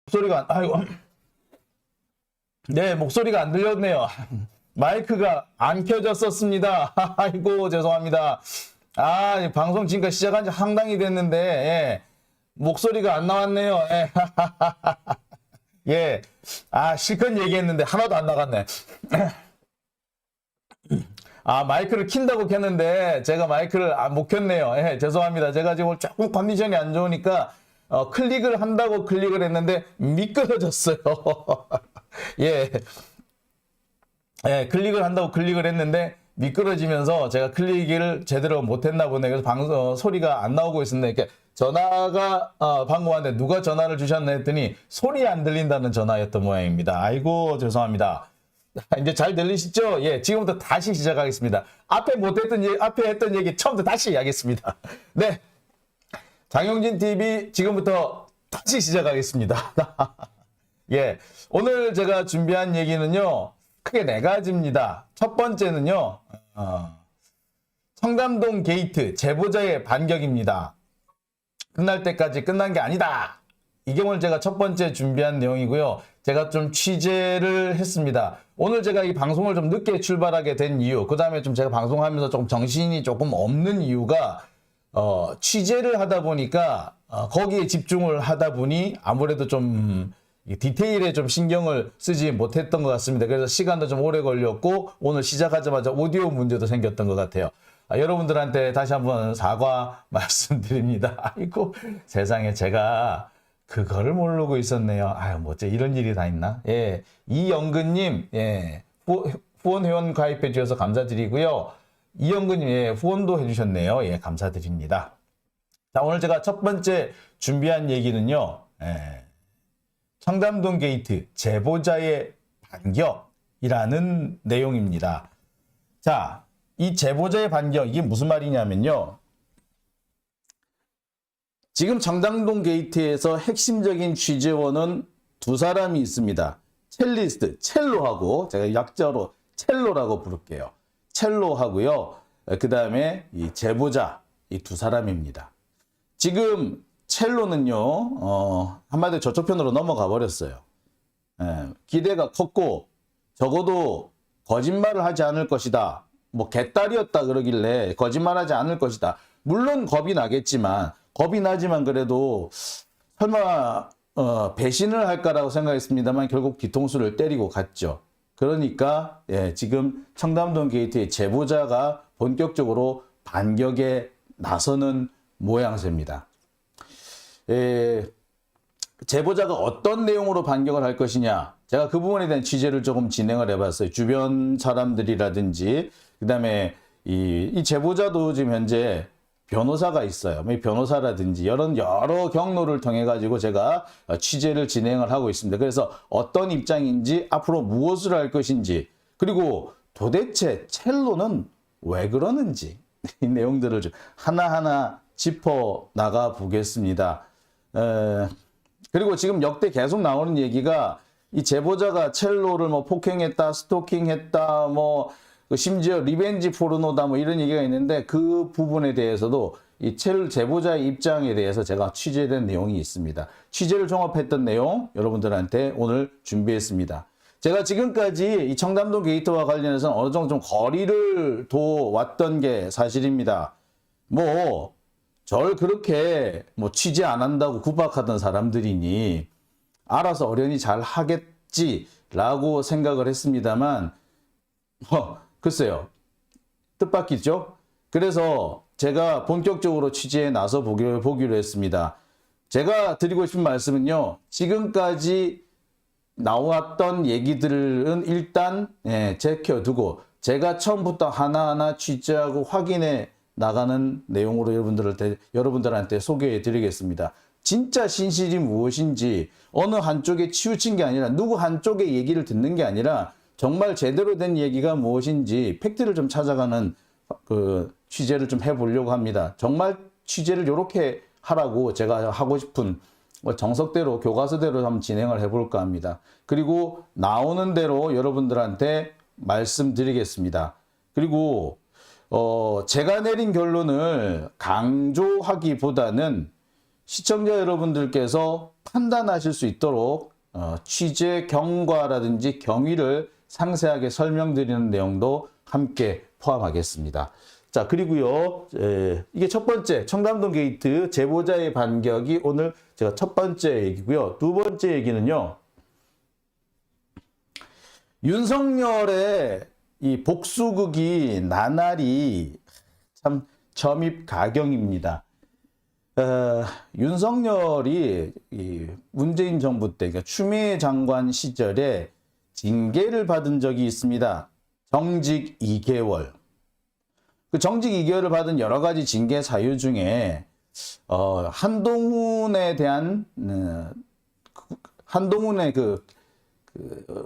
목소리가 아이고. 네, 목소리가 안 들렸네요. 마이크가 안 켜졌었습니다. 아이고, 죄송합니다. 아, 방송 지금까지 시작한 지 상당히 됐는데, 예, 목소리가 안 나왔네요. 예. 예. 아, 실컷 얘기했는데 하나도 안 나갔네. 아, 마이크를 킨다고 켰는데 제가 마이크를 못 켰네요. 예, 죄송합니다. 제가 지금 조금 컨디션이 안 좋으니까 클릭을 한다고 클릭을 했는데 미끄러졌어요. 예. 예, 클릭을 한다고 클릭을 했는데 미끄러지면서 제가 클릭을 제대로 못했나 보네. 그래서 방송 소리가 안 나오고 있었는데 이렇게 전화가 방금 왔는데 누가 전화를 주셨나 했더니 소리 안 들린다는 전화였던 모양입니다. 아이고, 죄송합니다. 이제 잘 들리시죠? 예, 지금부터 다시 시작하겠습니다. 앞에 못했던 얘기, 앞에 했던 얘기 처음부터 다시 하겠습니다. 네, 장영진 TV 지금부터 다시 시작하겠습니다. 예, 오늘 제가 준비한 얘기는요, 크게 네 가지입니다. 첫 번째는요, 청담동 게이트 제보자의 반격입니다. 끝날 때까지 끝난 게 아니다. 이게 오늘 제가 첫 번째 준비한 내용이고요. 제가 좀 취재를 했습니다. 오늘 제가 이 방송을 좀 늦게 출발하게 된 이유, 그 다음에 좀 제가 방송하면서 좀 정신이 조금 없는 이유가, 취재를 하다 보니까, 거기에 집중을 하다 보니 아무래도 좀 디테일에 좀 신경을 쓰지 못했던 것 같습니다. 그래서 시간도 좀 오래 걸렸고, 오늘 시작하자마자 오디오 문제도 생겼던 것 같아요. 여러분들한테 다시 한번 사과 말씀드립니다. 아이고, 세상에 제가 그거를 모르고 있었네요. 아유, 뭐 어째 이런 일이 다 있나? 예, 이영근님, 예, 후원 회원 가입해 주셔서 감사드리고요. 이영근님, 예, 후원도 해주셨네요. 예, 감사드립니다. 자, 오늘 제가 첫 번째 준비한 얘기는요, 예, 청담동 게이트 제보자의 반격이라는 내용입니다. 자, 이 제보자의 반격, 이게 무슨 말이냐면요. 지금 청담동 게이트에서 핵심적인 취재원은 두 사람이 있습니다. 첼리스트, 첼로하고, 제가 약자로 첼로라고 부를게요. 첼로하고요. 그 다음에 이 제보자, 이 두 사람입니다. 지금 첼로는요, 한마디로 저쪽 편으로 넘어가 버렸어요. 기대가 컸고, 적어도 거짓말을 하지 않을 것이다. 뭐 개딸이었다 그러길래 거짓말하지 않을 것이다. 물론 겁이 나겠지만, 겁이 나지만 그래도 설마 배신을 할까라고 생각했습니다만 결국 뒤통수를 때리고 갔죠. 그러니까 예, 지금 청담동 게이트의 제보자가 본격적으로 반격에 나서는 모양새입니다. 제보자가 어떤 내용으로 반격을 할 것이냐, 제가 그 부분에 대한 취재를 조금 진행을 해봤어요. 주변 사람들이라든지, 그 다음에 이 제보자도 지금 현재 변호사가 있어요. 변호사라든지 여러 경로를 통해 가지고 제가 취재를 진행을 하고 있습니다. 그래서 어떤 입장인지, 앞으로 무엇을 할 것인지, 그리고 도대체 첼로는 왜 그러는지, 이 내용들을 좀 하나하나 짚어 나가 보겠습니다. 그리고 지금 역대 계속 나오는 얘기가, 이 제보자가 첼로를 뭐 폭행했다, 스토킹했다, 뭐 심지어 리벤지 포르노다, 뭐 이런 얘기가 있는데, 그 부분에 대해서도 이 제보자의 입장에 대해서 제가 취재된 내용이 있습니다. 취재를 종합했던 내용 여러분들한테 오늘 준비했습니다. 제가 지금까지 이 청담동 게이트와 관련해서 어느 정도 좀 거리를 둬왔던 게 사실입니다. 뭐 절 그렇게 뭐 취재 안 한다고 구박하던 사람들이니 알아서 어련히 잘 하겠지라고 생각을 했습니다만, 글쎄요, 뜻밖이죠. 그래서 제가 본격적으로 취재에 나서 보기로 했습니다. 제가 드리고 싶은 말씀은요, 지금까지 나왔던 얘기들은 일단 제껴두고 제가 처음부터 하나하나 취재하고 확인해 나가는 내용으로 여러분들한테 소개해 드리겠습니다. 진짜 진실이 무엇인지, 어느 한쪽에 치우친 게 아니라, 누구 한쪽의 얘기를 듣는 게 아니라 정말 제대로 된 얘기가 무엇인지 팩트를 좀 찾아가는 그 취재를 좀 해보려고 합니다. 정말 취재를 이렇게 하라고 제가 하고 싶은 정석대로, 교과서대로 한번 진행을 해볼까 합니다. 그리고 나오는 대로 여러분들한테 말씀드리겠습니다. 그리고 제가 내린 결론을 강조하기보다는 시청자 여러분들께서 판단하실 수 있도록 취재 경과라든지 경위를 상세하게 설명드리는 내용도 함께 포함하겠습니다. 자, 그리고요, 이게 첫 번째 청담동 게이트 제보자의 반격이 오늘 제가 첫 번째 얘기고요. 두 번째 얘기는요, 윤석열의 이 복수극이 나날이 참 점입가경입니다. 윤석열이 이 문재인 정부 때, 그러니까 추미애 장관 시절에 징계를 받은 적이 있습니다. 정직 2개월. 그 정직 2개월을 받은 여러 가지 징계 사유 중에 한동훈에 대한 한동훈의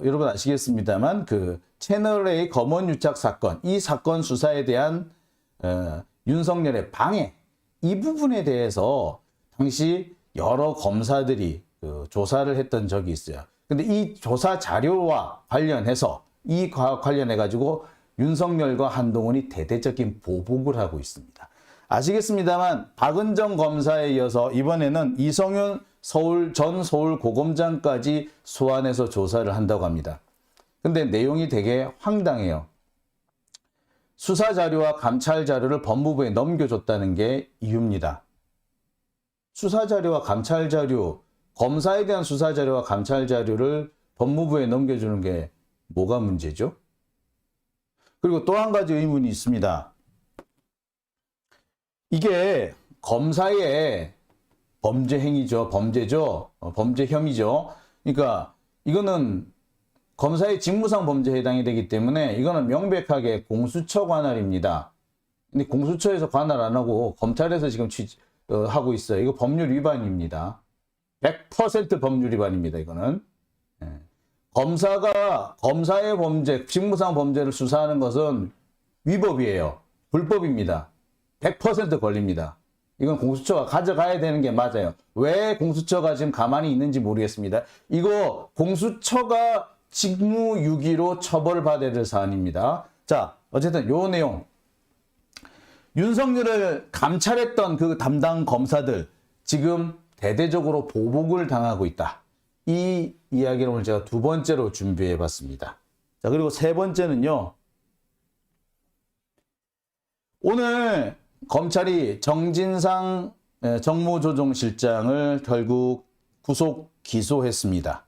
여러분 아시겠습니다만 그 채널A 검언 유착 사건, 이 사건 수사에 대한 윤석열의 방해, 이 부분에 대해서 당시 여러 검사들이 조사를 했던 적이 있어요. 근데 이 조사 자료와 관련해서 관련해 가지고 윤석열과 한동훈이 대대적인 보복을 하고 있습니다. 아시겠습니다만 박은정 검사에 이어서 이번에는 이성윤 전 서울고검장까지 소환해서 조사를 한다고 합니다. 근데 내용이 되게 황당해요. 수사 자료와 감찰 자료를 법무부에 넘겨줬다는 게 이유입니다. 수사 자료와 감찰 자료, 검사에 대한 수사 자료와 감찰 자료를 법무부에 넘겨주는 게 뭐가 문제죠? 그리고 또 한 가지 의문이 있습니다. 이게 검사의 범죄 행위죠. 범죄죠. 범죄 혐의죠. 그러니까 이거는 검사의 직무상 범죄에 해당이 되기 때문에 이거는 명백하게 공수처 관할입니다. 근데 공수처에서 관할 안 하고 검찰에서 지금 하고 있어요. 이거 법률 위반입니다. 100% 법률 위반입니다. 이거는. 검사의 범죄, 직무상 범죄를 수사하는 것은 위법이에요. 불법입니다. 100% 걸립니다. 이건 공수처가 가져가야 되는 게 맞아요. 왜 공수처가 지금 가만히 있는지 모르겠습니다. 이거 공수처가 직무유기로 처벌받아야 될 사안입니다. 자, 어쨌든 요 내용. 윤석열을 감찰했던 그 담당 검사들 지금 대대적으로 보복을 당하고 있다. 이 이야기를 오늘 제가 두 번째로 준비해 봤습니다. 자, 그리고 세 번째는요. 오늘 검찰이 정진상 정무조정실장을 결국 구속 기소했습니다.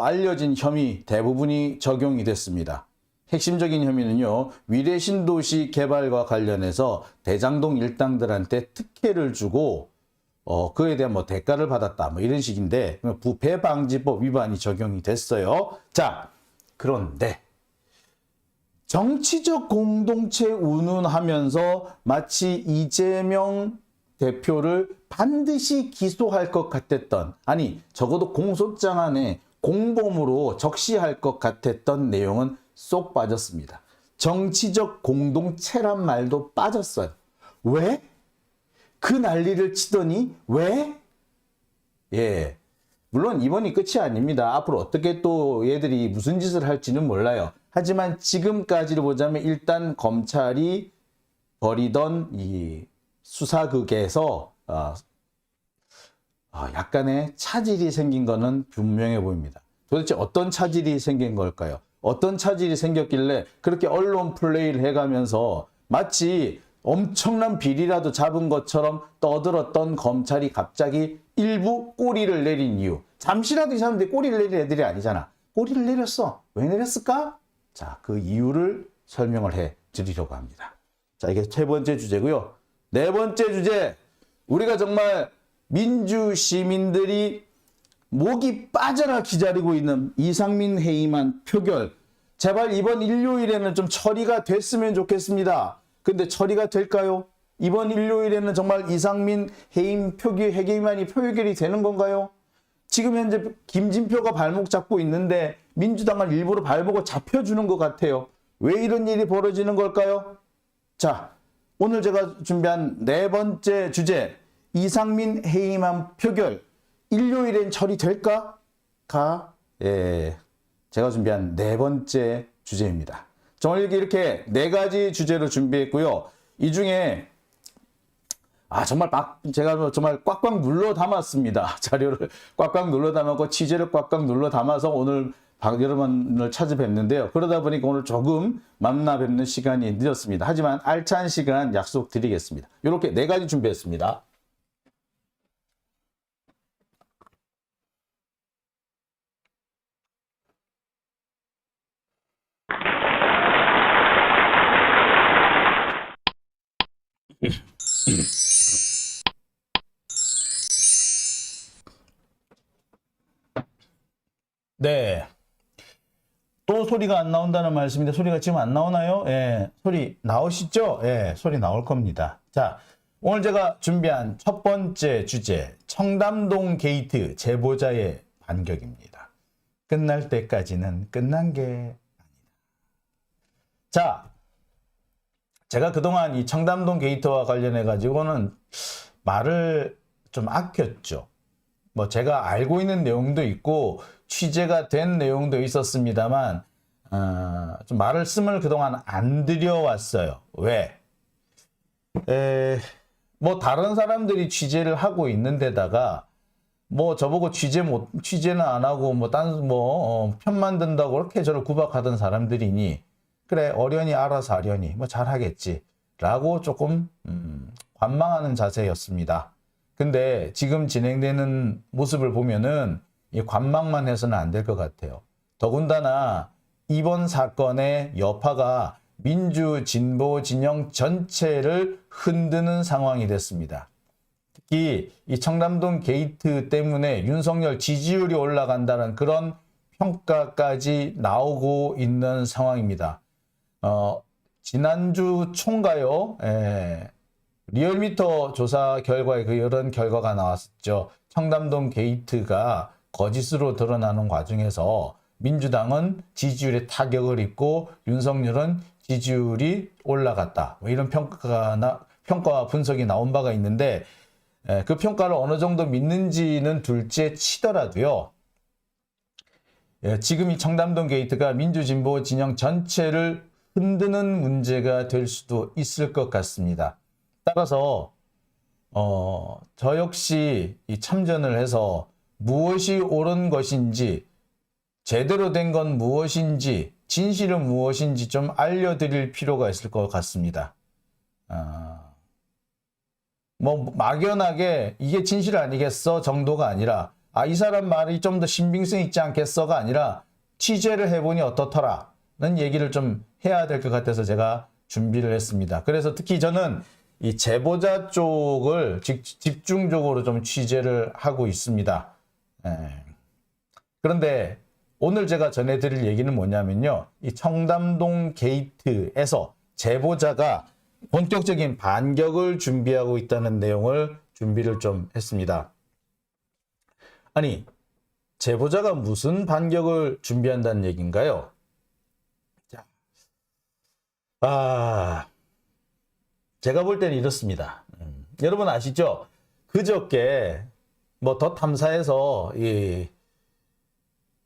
알려진 혐의 대부분이 적용이 됐습니다. 핵심적인 혐의는요, 위례신도시 개발과 관련해서 대장동 일당들한테 특혜를 주고 그에 대한 대가를 받았다 이런 식인데 부패방지법 위반이 적용이 됐어요. 자, 그런데 정치적 공동체 운운하면서 마치 이재명 대표를 반드시 기소할 것 같았던, 아니 적어도 공소장 안에 공범으로 적시할 것 같았던 내용은 쏙 빠졌습니다. 정치적 공동체란 말도 빠졌어요. 왜? 그 난리를 치더니 왜? 예, 물론 이번이 끝이 아닙니다. 앞으로 어떻게 또 얘들이 무슨 짓을 할지는 몰라요. 하지만 지금까지를 보자면 일단 검찰이 벌이던 이 수사극에서 약간의 차질이 생긴 거는 분명해 보입니다. 도대체 어떤 차질이 생긴 걸까요? 어떤 차질이 생겼길래 그렇게 언론 플레이를 해가면서 마치 엄청난 비리라도 잡은 것처럼 떠들었던 검찰이 갑자기 일부 꼬리를 내린 이유. 잠시라도 이 사람들이 꼬리를 내린 애들이 아니잖아. 꼬리를 내렸어. 왜 내렸을까? 자, 그 이유를 설명을 해 드리려고 합니다. 자, 이게 세 번째 주제고요. 네 번째 주제. 우리가 정말 민주 시민들이 목이 빠져라 기다리고 있는 이상민 해임안 표결. 제발 이번 일요일에는 좀 처리가 됐으면 좋겠습니다. 근데 처리가 될까요? 이번 일요일에는 정말 이상민 해임 해임안이 표결이 되는 건가요? 지금 현재 김진표가 발목 잡고 있는데 민주당은 일부러 발목을 잡혀주는 것 같아요. 왜 이런 일이 벌어지는 걸까요? 자, 오늘 제가 준비한 네 번째 주제, 이상민 해임안 표결 일요일엔 처리될까? 제가 준비한 네 번째 주제입니다. 정말 이렇게 네 가지 주제로 준비했고요. 이 중에 정말 제가 정말 꽉꽉 눌러 담았습니다. 자료를 꽉꽉 눌러 담았고 취재를 꽉꽉 눌러 담아서 오늘 여러분을 찾아뵙는데요. 그러다 보니까 오늘 조금 만나 뵙는 시간이 늦었습니다. 하지만 알찬 시간 약속드리겠습니다. 이렇게 4가지 준비했습니다. 네. 또 소리가 안 나온다는 말씀인데 소리가 지금 안 나오나요? 예, 소리 나오시죠? 예, 소리 나올 겁니다. 자, 오늘 제가 준비한 첫 번째 주제, 청담동 게이트 제보자의 반격입니다. 끝날 때까지는 끝난 게 아니다. 자, 제가 그동안 이 청담동 게이트와 관련해 가지고는 말을 좀 아꼈죠. 뭐 제가 알고 있는 내용도 있고 취재가 된 내용도 있었습니다만 좀 말을 쓰을 그동안 안 드려왔어요. 왜? 뭐 다른 사람들이 취재를 하고 있는데다가 뭐 저보고 취재는 안 하고 편만 든다고 그렇게 저를 구박하던 사람들이니 그래 어련히 알아서 하려니 뭐 잘하겠지 라고 조금 관망하는 자세였습니다. 근데 지금 진행되는 모습을 보면은 이 관망만 해서는 안 될 것 같아요. 더군다나 이번 사건의 여파가 민주 진보 진영 전체를 흔드는 상황이 됐습니다. 특히 이 청담동 게이트 때문에 윤석열 지지율이 올라간다는 그런 평가까지 나오고 있는 상황입니다. 지난주 총가요? 리얼미터 조사 결과에 이런 결과가 나왔었죠. 청담동 게이트가 거짓으로 드러나는 과정에서 민주당은 지지율에 타격을 입고 윤석열은 지지율이 올라갔다. 이런 평가와 분석이 나온 바가 있는데 그 평가를 어느 정도 믿는지는 둘째 치더라도요. 지금 이 청담동 게이트가 민주진보 진영 전체를 흔드는 문제가 될 수도 있을 것 같습니다. 따라서 저 역시 이 참전을 해서 무엇이 옳은 것인지 제대로 된 건 무엇인지 진실은 무엇인지 좀 알려드릴 필요가 있을 것 같습니다. 뭐 막연하게 이게 진실 아니겠어 정도가 아니라 이 사람 말이 좀 더 신빙성 있지 않겠어가 아니라 취재를 해보니 어떻더라는 얘기를 좀 해야 될 것 같아서 제가 준비를 했습니다. 그래서 특히 저는 이 제보자 쪽을 집중적으로 좀 취재를 하고 있습니다. 그런데 오늘 제가 전해드릴 얘기는 뭐냐면요. 이 청담동 게이트에서 제보자가 본격적인 반격을 준비하고 있다는 내용을 준비를 좀 했습니다. 아니, 제보자가 무슨 반격을 준비한다는 얘기인가요? 자, 제가 볼 때는 이렇습니다. 여러분 아시죠? 그저께 뭐 더 탐사에서 이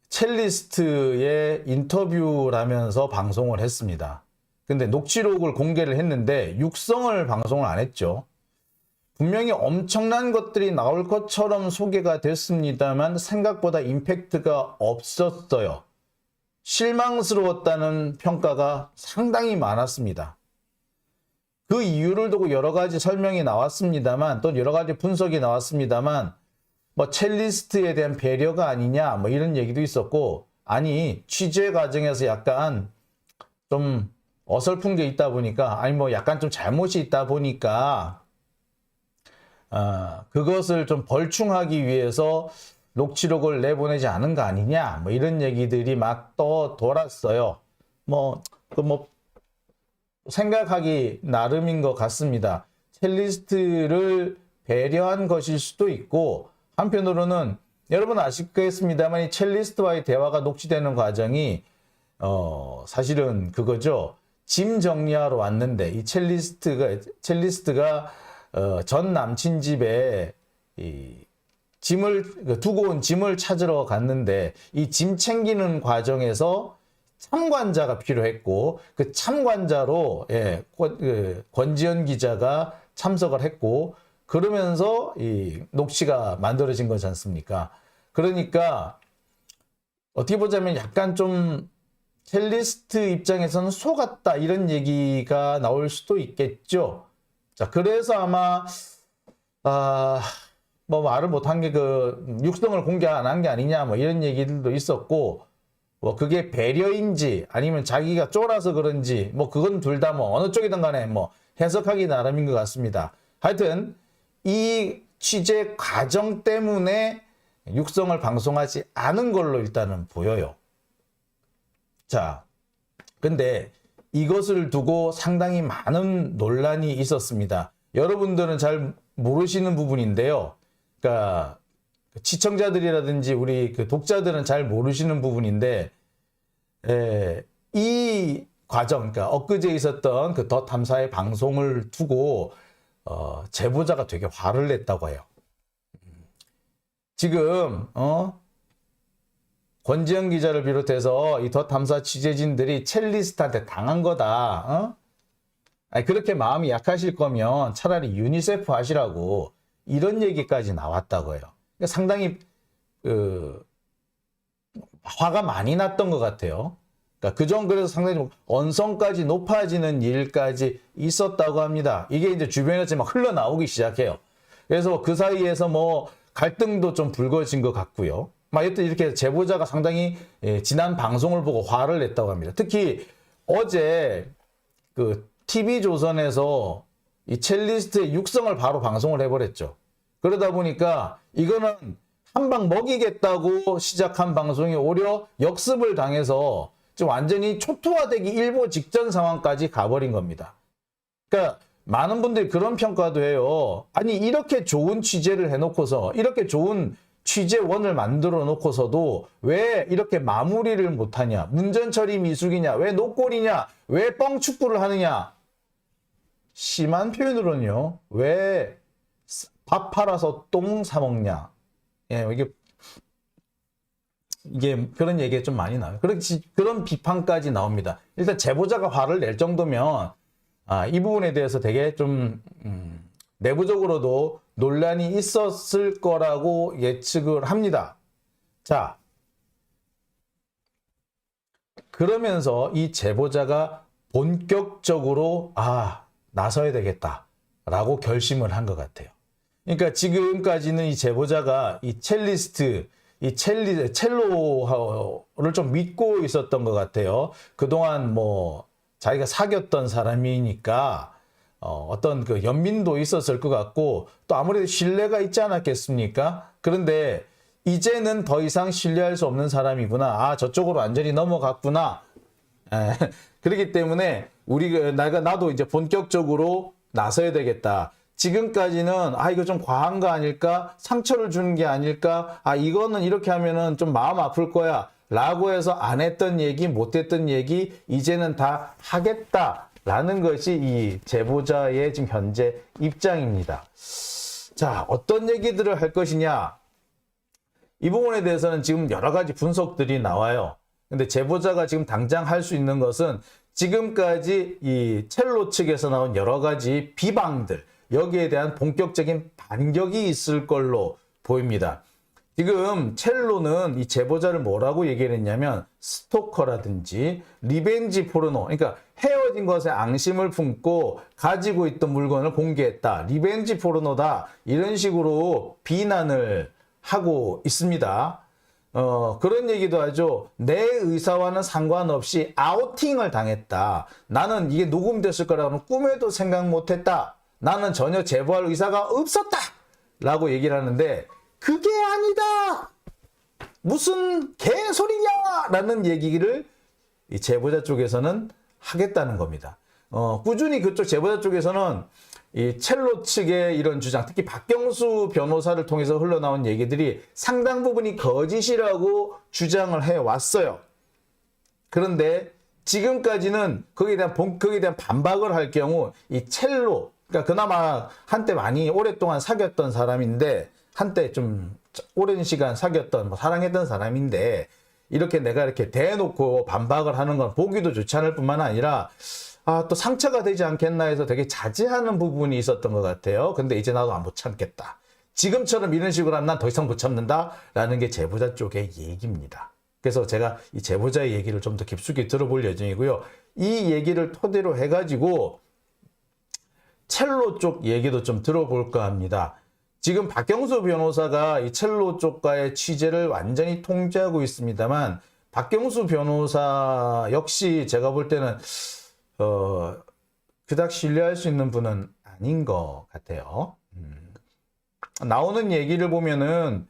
첼리스트의 인터뷰라면서 방송을 했습니다. 근데 녹취록을 공개를 했는데 육성을 방송을 안 했죠. 분명히 엄청난 것들이 나올 것처럼 소개가 됐습니다만 생각보다 임팩트가 없었어요. 실망스러웠다는 평가가 상당히 많았습니다. 그 이유를 두고 여러 가지 설명이 나왔습니다만 또 여러 가지 분석이 나왔습니다만 뭐 첼리스트에 대한 배려가 아니냐 뭐 이런 얘기도 있었고 아니 취재 과정에서 약간 좀 어설픈 게 있다 보니까 아니 뭐 약간 좀 잘못이 있다 보니까 그것을 좀 벌충하기 위해서 녹취록을 내보내지 않은 거 아니냐 뭐 이런 얘기들이 막 또 돌았어요. 생각하기 나름인 것 같습니다. 첼리스트를 배려한 것일 수도 있고 한편으로는 여러분 아시겠습니다만 이 첼리스트와의 대화가 녹취되는 과정이 사실은 그거죠. 짐 정리하러 왔는데 이 첼리스트가 전 남친 집에 두고 온 짐을 찾으러 갔는데 이 짐 챙기는 과정에서 참관자가 필요했고 그 참관자로 권지현 기자가 참석을 했고 그러면서 이 녹취가 만들어진 거지 않습니까? 그러니까 어떻게 보자면 약간 좀 첼리스트 입장에서는 속았다 이런 얘기가 나올 수도 있겠죠. 자, 그래서 아마 뭐 말을 못한 게 그 육성을 공개 안 한 게 아니냐 뭐 이런 얘기들도 있었고, 뭐 그게 배려인지 아니면 자기가 쫄아서 그런지 뭐 그건 둘 다 뭐 어느 쪽이든 간에 뭐 해석하기 나름인 것 같습니다. 하여튼 이 취재 과정 때문에 육성을 방송하지 않은 걸로 일단은 보여요. 자, 근데 이것을 두고 상당히 많은 논란이 있었습니다. 여러분들은 잘 모르시는 부분인데요. 그러니까 시청자들이라든지 우리 그 독자들은 잘 모르시는 부분인데, 이 과정, 그러니까 엊그제 있었던 그 더 탐사의 방송을 두고 제보자가 되게 화를 냈다고 해요. 지금 권지현 기자를 비롯해서 이 더 탐사 취재진들이 첼리스트한테 당한 거다. 아니, 그렇게 마음이 약하실 거면 차라리 유니세프 하시라고 이런 얘기까지 나왔다고 해요. 그러니까 상당히 화가 많이 났던 것 같아요. 그러니까 그래서 상당히 언성까지 높아지는 일까지 있었다고 합니다. 이게 이제 주변에서 막 흘러나오기 시작해요. 그래서 그 사이에서 뭐 갈등도 좀 불거진 것 같고요. 여튼 이렇게 제보자가 상당히 지난 방송을 보고 화를 냈다고 합니다. 특히 어제 그 TV조선에서 이 첼리스트의 육성을 바로 방송을 해버렸죠. 그러다 보니까 이거는 한 방 먹이겠다고 시작한 방송이 오히려 역습을 당해서 지금 완전히 초토화되기 일보 직전 상황까지 가버린 겁니다. 그러니까 많은 분들이 그런 평가도 해요. 아니, 이렇게 좋은 취재를 해놓고서, 이렇게 좋은 취재원을 만들어 놓고서도 왜 이렇게 마무리를 못하냐? 문전처리 미숙이냐? 왜 노골이냐? 왜 뻥축구를 하느냐? 심한 표현으로는요. 왜 밥 팔아서 똥 사먹냐? 예, 이게 그런 얘기가 좀 많이 나와요. 그런 비판까지 나옵니다. 일단 제보자가 화를 낼 정도면 이 부분에 대해서 되게 좀 내부적으로도 논란이 있었을 거라고 예측을 합니다. 자, 그러면서 이 제보자가 본격적으로 나서야 되겠다라고 결심을 한 것 같아요. 그러니까 지금까지는 이 제보자가 이 첼로를 좀 믿고 있었던 것 같아요. 그동안 뭐 자기가 사귀었던 사람이니까 어떤 그 연민도 있었을 것 같고, 또 아무래도 신뢰가 있지 않았겠습니까? 그런데 이제는 더 이상 신뢰할 수 없는 사람이구나. 저쪽으로 완전히 넘어갔구나. 그렇기 때문에 나도 이제 본격적으로 나서야 되겠다. 지금까지는 이거 좀 과한 거 아닐까? 상처를 주는 게 아닐까? 이거는 이렇게 하면은 좀 마음 아플 거야. 라고 해서 안 했던 얘기, 못 했던 얘기, 이제는 다 하겠다라는 것이 이 제보자의 지금 현재 입장입니다. 자, 어떤 얘기들을 할 것이냐? 이 부분에 대해서는 지금 여러 가지 분석들이 나와요. 근데 제보자가 지금 당장 할 수 있는 것은 지금까지 이 첼로 측에서 나온 여러 가지 비방들, 여기에 대한 본격적인 반격이 있을 걸로 보입니다. 지금 첼로는 이 제보자를 뭐라고 얘기를 했냐면 스토커라든지 리벤지 포르노, 그러니까 헤어진 것에 앙심을 품고 가지고 있던 물건을 공개했다. 리벤지 포르노다. 이런 식으로 비난을 하고 있습니다. 그런 얘기도 하죠. 내 의사와는 상관없이 아우팅을 당했다. 나는 이게 녹음됐을 거라고는 꿈에도 생각 못했다. 나는 전혀 제보할 의사가 없었다. 라고 얘기를 하는데 그게 아니다. 무슨 개소리냐. 라는 얘기를 이 제보자 쪽에서는 하겠다는 겁니다. 꾸준히 그쪽 제보자 쪽에서는 이 첼로 측의 이런 주장, 특히 박경수 변호사를 통해서 흘러나온 얘기들이 상당 부분이 거짓이라고 주장을 해왔어요. 그런데 지금까지는 거기에 대한 반박을 할 경우 이 첼로, 그러니까 그나마 한때 많이 오랫동안 사귀었던 사람인데, 한때 좀 오랜 시간 사귀었던 사랑했던 사람인데, 이렇게 내가 이렇게 대놓고 반박을 하는 건 보기도 좋지 않을 뿐만 아니라 또 상처가 되지 않겠나 해서 되게 자제하는 부분이 있었던 것 같아요. 근데 이제 나도 못 참겠다. 지금처럼 이런 식으로 하면 난 더 이상 못 참는다라는 게 제보자 쪽의 얘기입니다. 그래서 제가 이 제보자의 얘기를 좀 더 깊숙이 들어볼 예정이고요. 이 얘기를 토대로 해가지고 첼로 쪽 얘기도 좀 들어볼까 합니다. 지금 박경수 변호사가 이 첼로 쪽과의 취재를 완전히 통제하고 있습니다만 박경수 변호사 역시 제가 볼 때는 그닥 신뢰할 수 있는 분은 아닌 것 같아요. 나오는 얘기를 보면은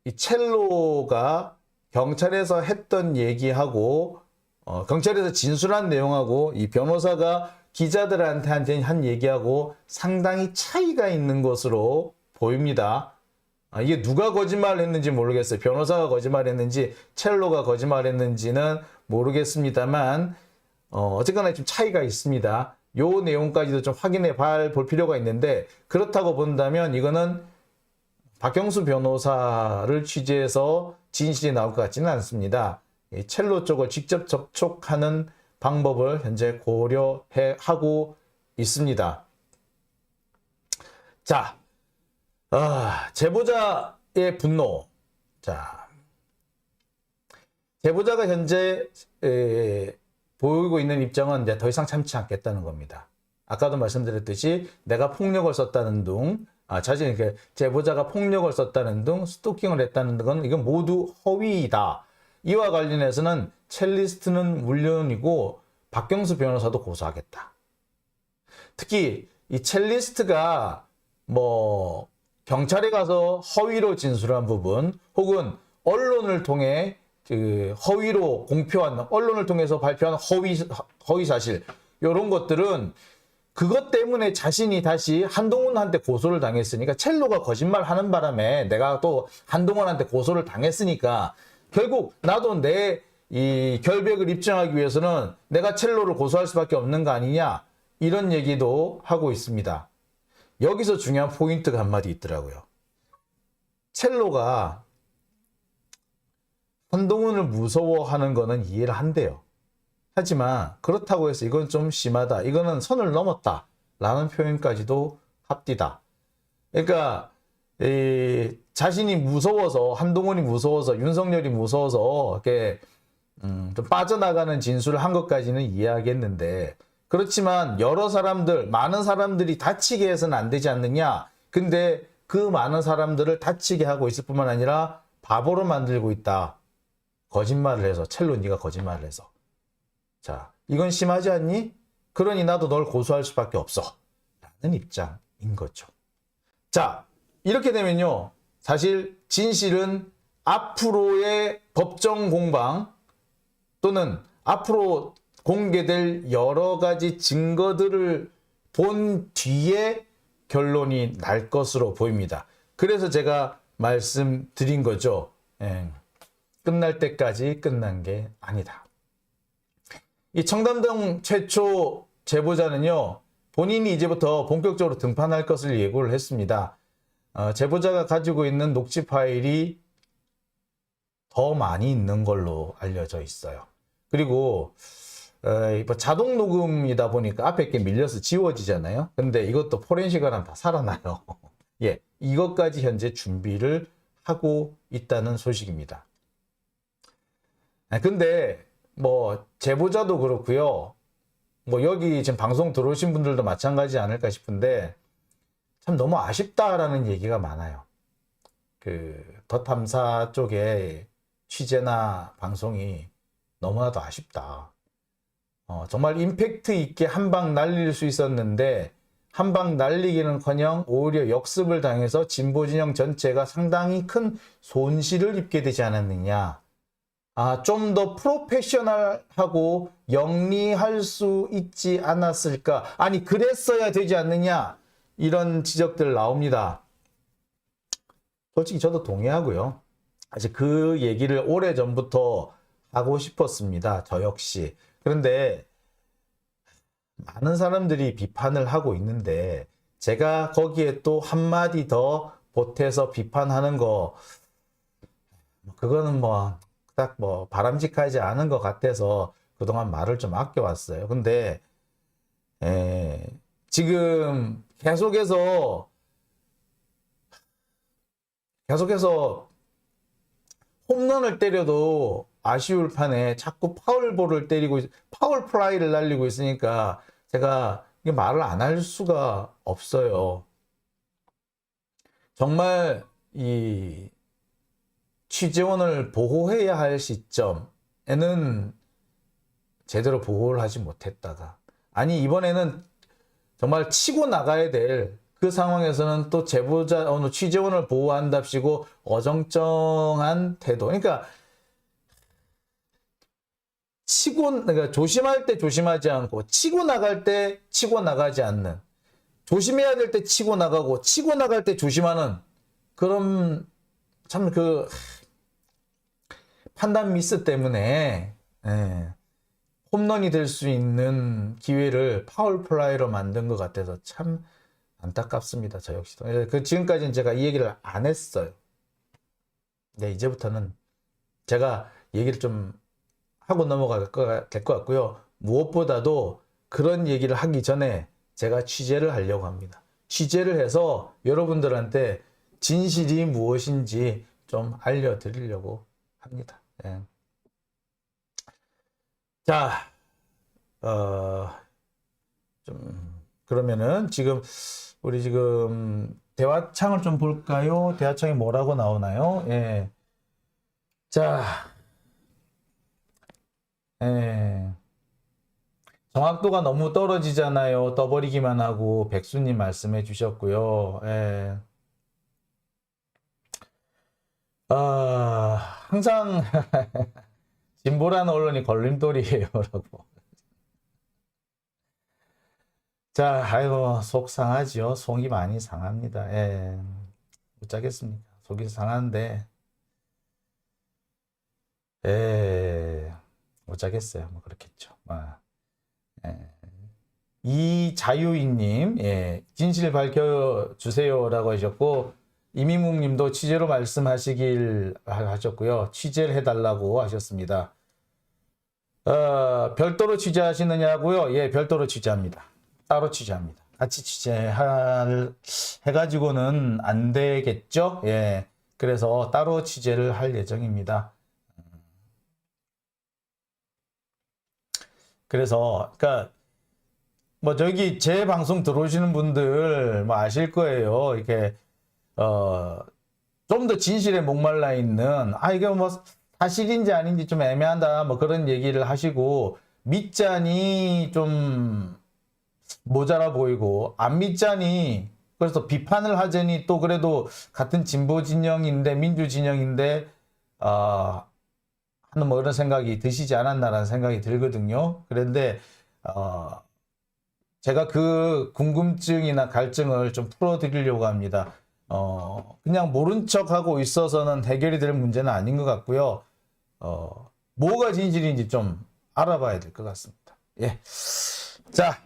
이 첼로가 경찰에서 했던 얘기하고 경찰에서 진술한 내용하고 이 변호사가 기자들한테 한 얘기하고 상당히 차이가 있는 것으로 보입니다. 이게 누가 거짓말을 했는지 모르겠어요. 변호사가 거짓말했는지 첼로가 거짓말했는지는 모르겠습니다만 어쨌거나 좀 차이가 있습니다. 요 내용까지도 좀 확인해 볼 필요가 있는데 그렇다고 본다면 이거는 박경수 변호사를 취재해서 진실이 나올 것 같지는 않습니다. 이 첼로 쪽을 직접 접촉하는 방법을 현재 고려하고 있습니다. 자, 제보자의 분노. 자, 제보자가 현재 보이고 있는 입장은 이제 더 이상 참지 않겠다는 겁니다. 아까도 말씀드렸듯이 내가 폭력을 썼다는 등, 자신 제보자가 폭력을 썼다는 등, 스토킹을 했다는 등은 이건 모두 허위이다. 이와 관련해서는 첼리스트는 물론이고 박경수 변호사도 고소하겠다. 특히 이 첼리스트가 뭐 경찰에 가서 허위로 진술한 부분 혹은 언론을 통해 그 허위로 공표한 언론을 통해서 발표한 허위 사실 이런 것들은 그것 때문에 자신이 다시 한동훈한테 고소를 당했으니까 첼로가 거짓말하는 바람에 내가 또 한동훈한테 고소를 당했으니까 결국 나도 내 이 결백을 입증하기 위해서는 내가 첼로를 고소할 수밖에 없는 거 아니냐 이런 얘기도 하고 있습니다. 여기서 중요한 포인트가 한마디 있더라고요. 첼로가 한동훈을 무서워하는 거는 이해를 한대요. 하지만 그렇다고 해서 이건 좀 심하다. 이거는 선을 넘었다. 라는 표현까지도 합디다. 그러니까 자신이 무서워서 한동훈이 무서워서 윤석열이 무서워서 이렇게 좀 빠져나가는 진술을 한 것까지는 이해하겠는데 그렇지만 여러 사람들 많은 사람들이 다치게 해서는 안 되지 않느냐. 근데 그 많은 사람들을 다치게 하고 있을 뿐만 아니라 바보로 만들고 있다. 거짓말을 해서 첼로 네가 거짓말을 해서 자 이건 심하지 않니? 그러니 나도 널 고소할 수밖에 없어 라는 입장인 거죠. 자 이렇게 되면요 사실 진실은 앞으로의 법정 공방 또는 앞으로 공개될 여러 가지 증거들을 본 뒤에 결론이 날 것으로 보입니다. 그래서 제가 말씀드린 거죠. 끝날 때까지 끝난 게 아니다. 이 청담동 최초 제보자는요. 본인이 이제부터 본격적으로 등판할 것을 예고를 했습니다. 제보자가 가지고 있는 녹취 파일이 더 많이 있는 걸로 알려져 있어요. 그리고 자동 녹음이다 보니까 앞에 게 밀려서 지워지잖아요. 근데 이것도 포렌식을 하면 다 살아나요. 예, 이것까지 현재 준비를 하고 있다는 소식입니다. 근데 뭐 제보자도 그렇고요. 뭐 여기 지금 방송 들어오신 분들도 마찬가지지 않을까 싶은데 참 너무 아쉽다라는 얘기가 많아요. 더 탐사 쪽에 취재나 방송이 너무나도 아쉽다. 정말 임팩트 있게 한 방 날릴 수 있었는데 한 방 날리기는커녕 오히려 역습을 당해서 진보 진영 전체가 상당히 큰 손실을 입게 되지 않았느냐. 좀 더 프로페셔널하고 영리할 수 있지 않았을까. 아니 그랬어야 되지 않느냐. 이런 지적들 나옵니다. 솔직히 저도 동의하고요. 사실 그 얘기를 오래전부터 하고 싶었습니다. 저 역시. 그런데 많은 사람들이 비판을 하고 있는데 제가 거기에 또 한마디 더 보태서 비판하는 거 그거는 딱 바람직하지 않은 것 같아서 그동안 말을 좀 아껴왔어요. 근데 지금 계속해서 홈런을 때려도 아쉬울 판에 자꾸 파울볼을 때리고 파울 플라이를 날리고 있으니까 제가 이게 말을 안 할 수가 없어요. 정말 이 취재원을 보호해야 할 시점에는 제대로 보호를 하지 못했다가, 아니 이번에는 정말 치고 나가야 될 그 상황에서는 또 제보자 취재원을 보호한답시고 어정쩡한 태도. 그러니까 그러니까 조심할 때 조심하지 않고 치고 나갈 때 치고 나가지 않는, 조심해야 될 때 치고 나가고 치고 나갈 때 조심하는 그런 참 그 판단 미스 때문에 홈런이 될 수 있는 기회를 파울 플라이로 만든 것 같아서 참 안타깝습니다. 저 역시도. 지금까지는 제가 이 얘기를 안 했어요. 네, 이제부터는 제가 얘기를 좀 하고 넘어갈 것 같고요. 무엇보다도 그런 얘기를 하기 전에 제가 취재를 하려고 합니다. 취재를 해서 여러분들한테 진실이 무엇인지 좀 알려드리려고 합니다. 네. 자, 그러면은 우리 지금 대화창을 좀 볼까요? 대화창에 뭐라고 나오나요? 예. 자, 정확도가 너무 떨어지잖아요. 떠버리기만 하고 백수님 말씀해 주셨고요. 항상 진보라는 언론이 걸림돌이에요라고. 자, 아이고 속상하지요. 속이 많이 상합니다. 어쩌겠습니까? 속이 상한데 어쩌겠어요. 뭐 그렇겠죠. 이자유인님, 진실 밝혀주세요라고 하셨고, 이미묵님도 취재로 말씀하시길 하셨고요. 취재를 해달라고 하셨습니다. 별도로 취재하시느냐고요? 예, 별도로 취재합니다. 따로 취재합니다. 같이 해가지고는 안 되겠죠? 예, 그래서 따로 취재를 할 예정입니다. 그래서, 그러니까 뭐 저기 제 방송 들어오시는 분들 뭐 아실 거예요. 이렇게 좀 더 진실에 목말라 있는, 이게 뭐 사실인지 아닌지 좀 애매하다 뭐 그런 얘기를 하시고, 믿자니 좀 모자라 보이고 안 믿자니 그래서 비판을 하자니 또 그래도 같은 진보 진영인데 민주 진영인데 하는 뭐 이런 생각이 드시지 않았나라는 생각이 들거든요. 그런데 제가 그 궁금증이나 갈증을 좀 풀어드리려고 합니다. 그냥 모른 척하고 있어서는 해결이 될 문제는 아닌 것 같고요. 뭐가 진실인지 좀 알아봐야 될 것 같습니다. 예. 자,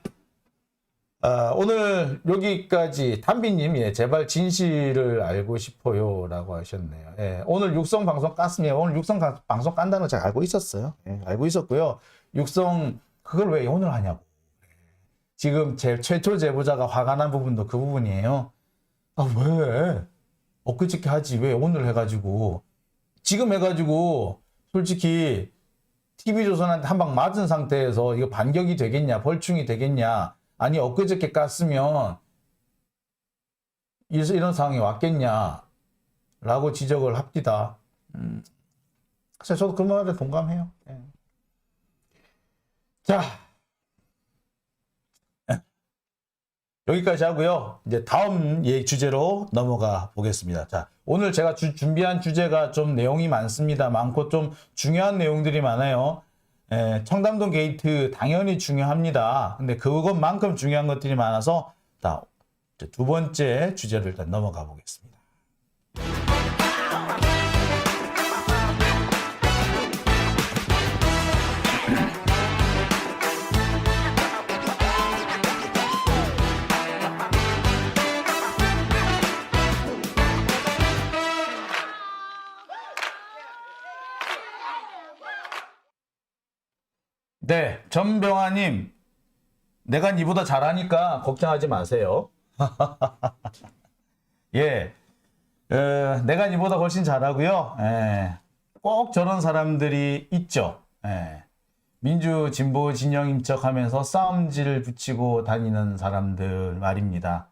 오늘 여기까지. 담비님, 제발 진실을 알고 싶어요 라고 하셨네요. 오늘 육성 방송 깠습니다. 오늘 육성 방송 깐다는 거 제가 알고 있었어요. 알고 있었고요. 육성 그걸 왜 오늘 하냐고. 지금 최초 제보자가 화가 난 부분도 그 부분이에요. 왜? 엊그저께 하지 왜 오늘 해가지고. 지금 해가지고 솔직히 TV조선한테 한 방 맞은 상태에서 이거 반격이 되겠냐, 벌충이 되겠냐, 아니 엊그저께 깠으면 이런 상황이 왔겠냐 라고 지적을 합니다. 그래서 저도 그 말에 동감해요. 자, 여기까지 하고요. 이제 다음 주제로 넘어가 보겠습니다. 자, 오늘 제가 준비한 주제가 좀 내용이 많고 좀 중요한 내용들이 많아요. 청담동 게이트 당연히 중요합니다. 근데 그것만큼 중요한 것들이 많아서 두 번째 주제를 일단 넘어가 보겠습니다. 네, 전병아님, 내가 니보다 잘하니까 걱정하지 마세요. 예, 내가 니보다 훨씬 잘하고요. 예, 꼭 저런 사람들이 있죠. 예, 민주 진보 진영인 척하면서 싸움질 붙이고 다니는 사람들 말입니다.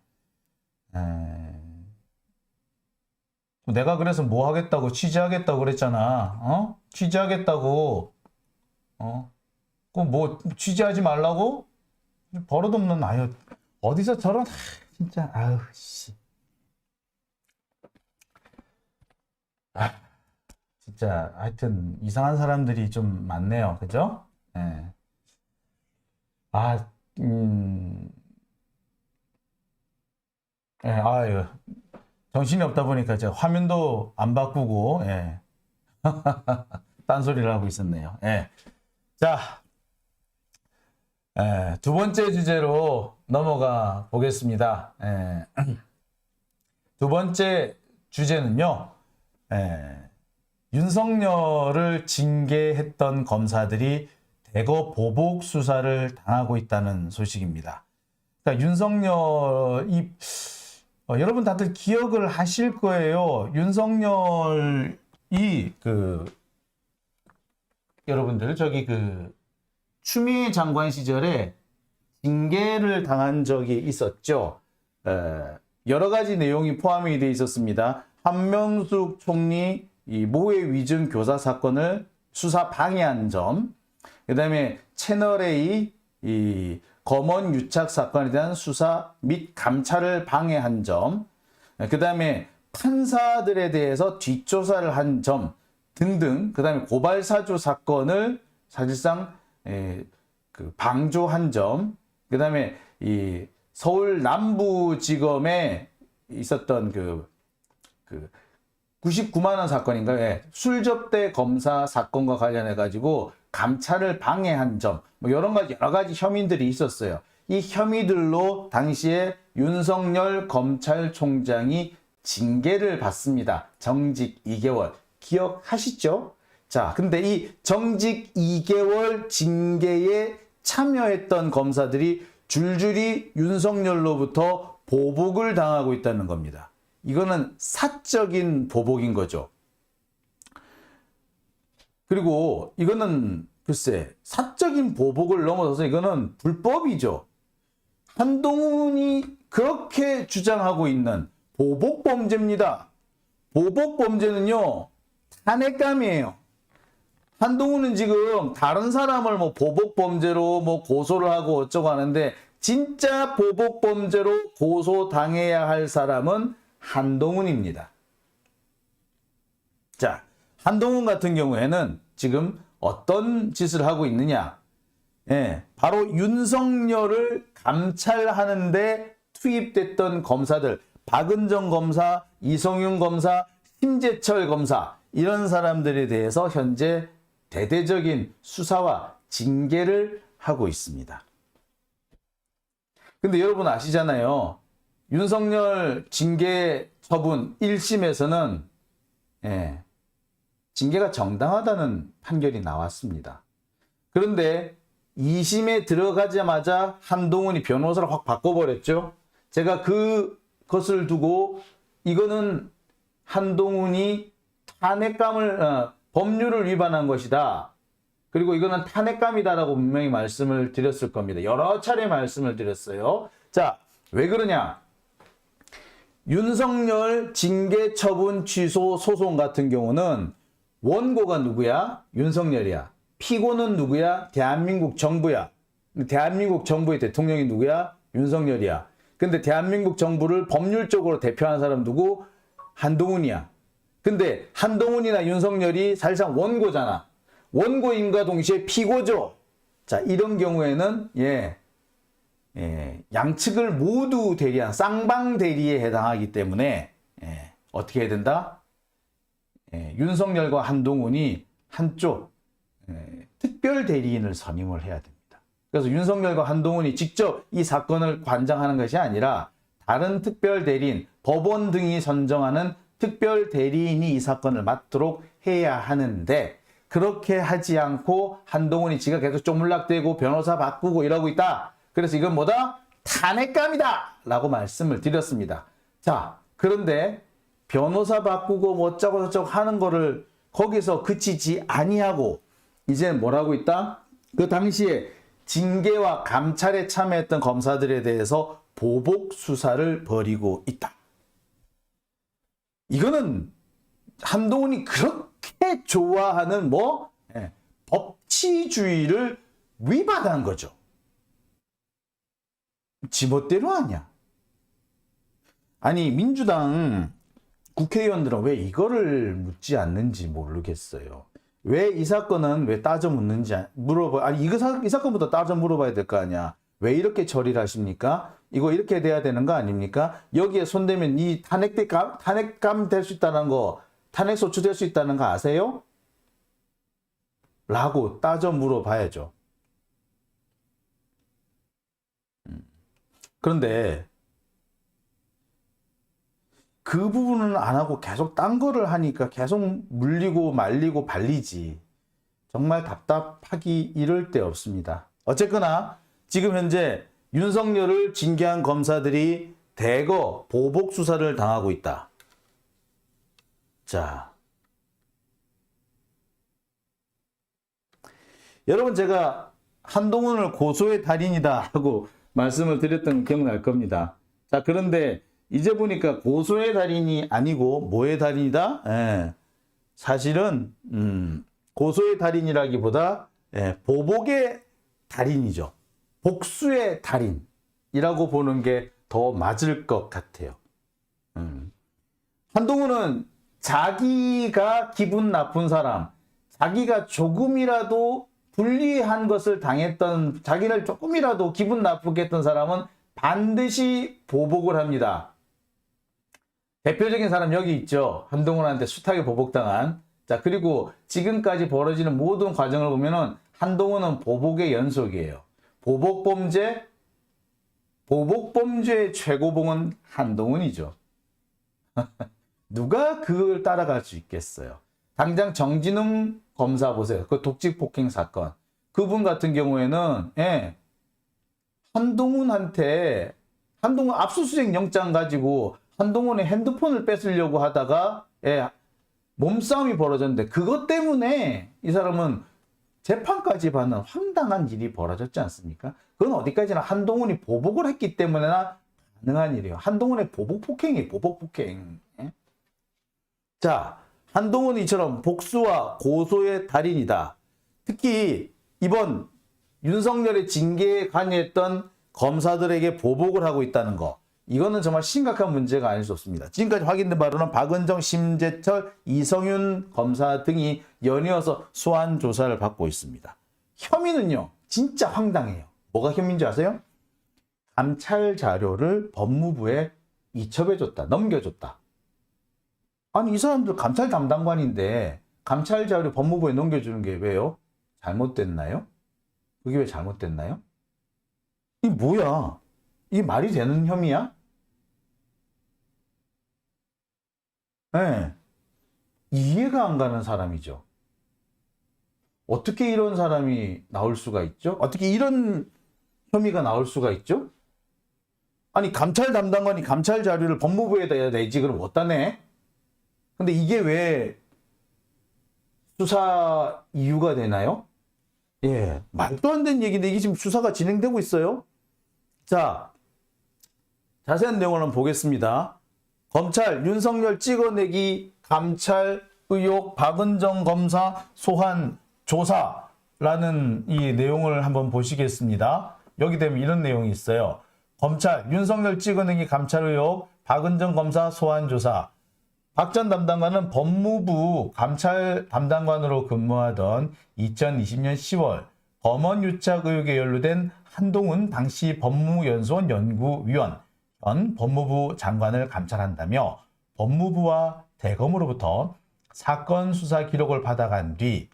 내가 그래서 뭐 하겠다고 취재하겠다고 그랬잖아. 어? 취재하겠다고. 그럼 뭐 취재하지 말라고? 버릇없는 아유 어디서 저런 진짜 아유 씨. 진짜 하여튼 이상한 사람들이 좀 많네요. 그죠? 예. 아, 예, 아유. 정신이 없다 보니까 제가 화면도 안 바꾸고, 예. 딴소리를 하고 있었네요. 예. 자, 두 번째 주제로 넘어가 보겠습니다. 두 번째 주제는요, 윤석열을 징계했던 검사들이 대거 보복 수사를 당하고 있다는 소식입니다. 그러니까 윤석열이 여러분 다들 기억을 하실 거예요. 윤석열이 여러분들 저기 추미애 장관 시절에 징계를 당한 적이 있었죠. 여러 가지 내용이 포함이 되어 있었습니다. 한명숙 총리 이 모해 위증 교사 사건을 수사 방해한 점, 그다음에 채널A 이 검언 유착 사건에 대한 수사 및 감찰을 방해한 점, 그다음에 판사들에 대해서 뒷조사를 한 점 등등, 그다음에 고발사주 사건을 사실상 방조한 점, 그다음에 이 서울 남부지검에 있었던 99만 원 사건인가요? 술 접대 검사 사건과 관련해 가지고 감찰을 방해한 점, 뭐 여러 가지 혐의들이 있었어요. 이 혐의들로 당시에 윤석열 검찰총장이 징계를 받습니다. 정직 2개월. 기억하시죠? 자, 근데 이 정직 2개월 징계에 참여했던 검사들이 줄줄이 윤석열로부터 보복을 당하고 있다는 겁니다. 이거는 사적인 보복인 거죠. 그리고 이거는 글쎄 사적인 보복을 넘어서서 이거는 불법이죠. 한동훈이 그렇게 주장하고 있는 보복범죄입니다. 보복범죄는요 탄핵감이에요. 한동훈은 지금 다른 사람을 뭐 보복범죄로 뭐 고소를 하고 어쩌고 하는데 진짜 보복범죄로 고소당해야 할 사람은 한동훈입니다. 자, 한동훈 같은 경우에는 지금 어떤 짓을 하고 있느냐? 바로 윤석열을 감찰하는데 투입됐던 검사들, 박은정 검사, 이성윤 검사, 심재철 검사, 이런 사람들에 대해서 현재 대대적인 수사와 징계를 하고 있습니다. 근데 여러분 아시잖아요. 윤석열 징계 처분 1심에서는 징계가 정당하다는 판결이 나왔습니다. 그런데 2심에 들어가자마자 한동훈이 변호사를 확 바꿔버렸죠. 제가 그것을 두고 이거는 한동훈이 법률을 위반한 것이다. 그리고 이거는 탄핵감이다라고 분명히 말씀을 드렸을 겁니다. 여러 차례 말씀을 드렸어요. 자, 왜 그러냐? 윤석열 징계 처분 취소 소송 같은 경우는 원고가 누구야? 윤석열이야. 피고는 누구야? 대한민국 정부야. 대한민국 정부의 대통령이 누구야? 윤석열이야. 근데 대한민국 정부를 법률적으로 대표하는 사람 누구? 한동훈이야. 근데 한동훈이나 윤석열이 사실상 원고잖아. 원고인과 동시에 피고죠. 자, 이런 경우에는 양측을 모두 대리한 쌍방 대리에 해당하기 때문에 어떻게 해야 된다? 윤석열과 한동훈이 한쪽 특별 대리인을 선임을 해야 됩니다. 그래서 윤석열과 한동훈이 직접 이 사건을 관장하는 것이 아니라 다른 특별 대리인, 법원 등이 선정하는 특별 대리인이 이 사건을 맡도록 해야 하는데 그렇게 하지 않고 한동훈이 지가 계속 쪼물락대고 변호사 바꾸고 이러고 있다. 그래서 이건 뭐다? 탄핵감이다! 라고 말씀을 드렸습니다. 자, 그런데 변호사 바꾸고 뭐 어쩌고 저쩌고 하는 거를 거기서 그치지 아니하고 이제 뭐라고 있다? 그 당시에 징계와 감찰에 참여했던 검사들에 대해서 보복 수사를 벌이고 있다. 이거는 한동훈이 그렇게 좋아하는 법치주의를 위반한 거죠. 지멋대로 아니야. 아니 민주당 국회의원들은 왜 이거를 묻지 않는지 모르겠어요. 왜 이 사건은 왜 따져 묻는지 물어봐. 아니 이 사건부터 따져 물어봐야 될 거 아니야. 왜 이렇게 처리를 하십니까? 이거 이렇게 돼야 되는 거 아닙니까? 여기에 손대면 이 탄핵감 될 수 있다는 거, 탄핵 소추될 수 있다는 거 아세요? 라고 따져 물어봐야죠. 그런데 그 부분은 안 하고 계속 딴 거를 하니까 계속 물리고 말리고 발리지. 정말 답답하기 이를 데 없습니다. 어쨌거나 지금 현재 윤석열을 징계한 검사들이 대거 보복 수사를 당하고 있다. 자, 여러분 제가 한동훈을 고소의 달인이다 하고 말씀을 드렸던 거 기억날 겁니다. 자, 그런데 이제 보니까 고소의 달인이 아니고 뭐의 달인이다? 예, 사실은 고소의 달인이라기보다 보복의 달인이죠. 복수의 달인이라고 보는 게 더 맞을 것 같아요. 한동훈은 자기가 기분 나쁜 사람, 자기가 조금이라도 불리한 것을 당했던, 자기를 조금이라도 기분 나쁘게 했던 사람은 반드시 보복을 합니다. 대표적인 사람 여기 있죠. 한동훈한테 숱하게 보복당한. 자, 그리고 지금까지 벌어지는 모든 과정을 보면은 한동훈은 보복의 연속이에요. 보복범죄의 최고봉은 한동훈이죠. 누가 그걸 따라갈 수 있겠어요? 당장 정진웅 검사 보세요. 그 독직 폭행 사건. 그분 같은 경우에는 한동훈 압수수색 영장 가지고 한동훈의 핸드폰을 뺏으려고 하다가 몸싸움이 벌어졌는데 그것 때문에 이 사람은 재판까지 받는 황당한 일이 벌어졌지 않습니까? 그건 어디까지나 한동훈이 보복을 했기 때문에나 가능한 일이에요. 한동훈의 보복 폭행. 자, 한동훈이 이처럼 복수와 고소의 달인이다. 특히 이번 윤석열의 징계에 관여했던 검사들에게 보복을 하고 있다는 거. 이거는 정말 심각한 문제가 아닐 수 없습니다. 지금까지 확인된 바로는 박은정, 심재철, 이성윤 검사 등이 연이어서 소환 조사를 받고 있습니다. 혐의는요, 진짜 황당해요. 뭐가 혐의인 줄 아세요? 감찰 자료를 법무부에 이첩해줬다, 넘겨줬다. 아니, 이 사람들 감찰 담당관인데 감찰 자료 법무부에 넘겨주는 게 왜요? 잘못됐나요? 그게 왜 잘못됐나요? 이 뭐야? 이게 말이 되는 혐의야? 이해가 안 가는 사람이죠. 어떻게 이런 사람이 나올 수가 있죠? 어떻게 이런 혐의가 나올 수가 있죠? 아니, 감찰 담당관이 감찰 자료를 법무부에다 내지 그럼 어디다 내? 근데 이게 왜 수사 이유가 되나요? 말도 안 되는 얘기인데 이게 지금 수사가 진행되고 있어요. 자, 자세한 내용을 한번 보겠습니다. 검찰 윤석열 찍어내기 감찰 의혹 박은정 검사 소환 조사라는 이 내용을 한번 보시겠습니다. 여기 되면 이런 내용이 있어요. 검찰 윤석열 찍어내기 감찰 의혹 박은정 검사 소환 조사. 박 전 담당관은 법무부 감찰 담당관으로 근무하던 2020년 10월 검언 유착 의혹에 연루된 한동훈 당시 법무연수원 연구위원 현 법무부 장관을 감찰한다며 법무부와 대검으로부터 사건 수사 기록을 받아간 뒤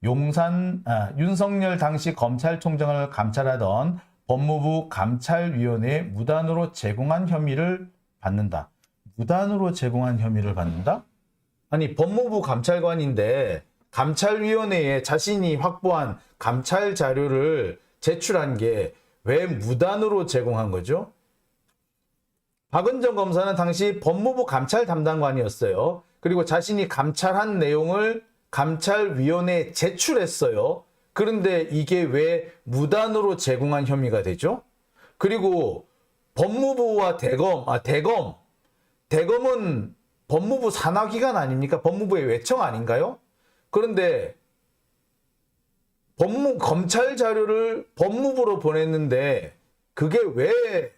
윤석열 당시 검찰총장을 감찰하던 법무부 감찰위원회에 무단으로 제공한 혐의를 받는다. 무단으로 제공한 혐의를 받는다? 아니, 법무부 감찰관인데 감찰위원회에 자신이 확보한 감찰 자료를 제출한 게 왜 무단으로 제공한 거죠? 박은정 검사는 당시 법무부 감찰 담당관이었어요. 그리고 자신이 감찰한 내용을 감찰위원회에 제출했어요. 그런데 이게 왜 무단으로 제공한 혐의가 되죠? 그리고 법무부와 대검은 법무부 산하기관 아닙니까? 법무부의 외청 아닌가요? 그런데 검찰 자료를 법무부로 보냈는데 그게 왜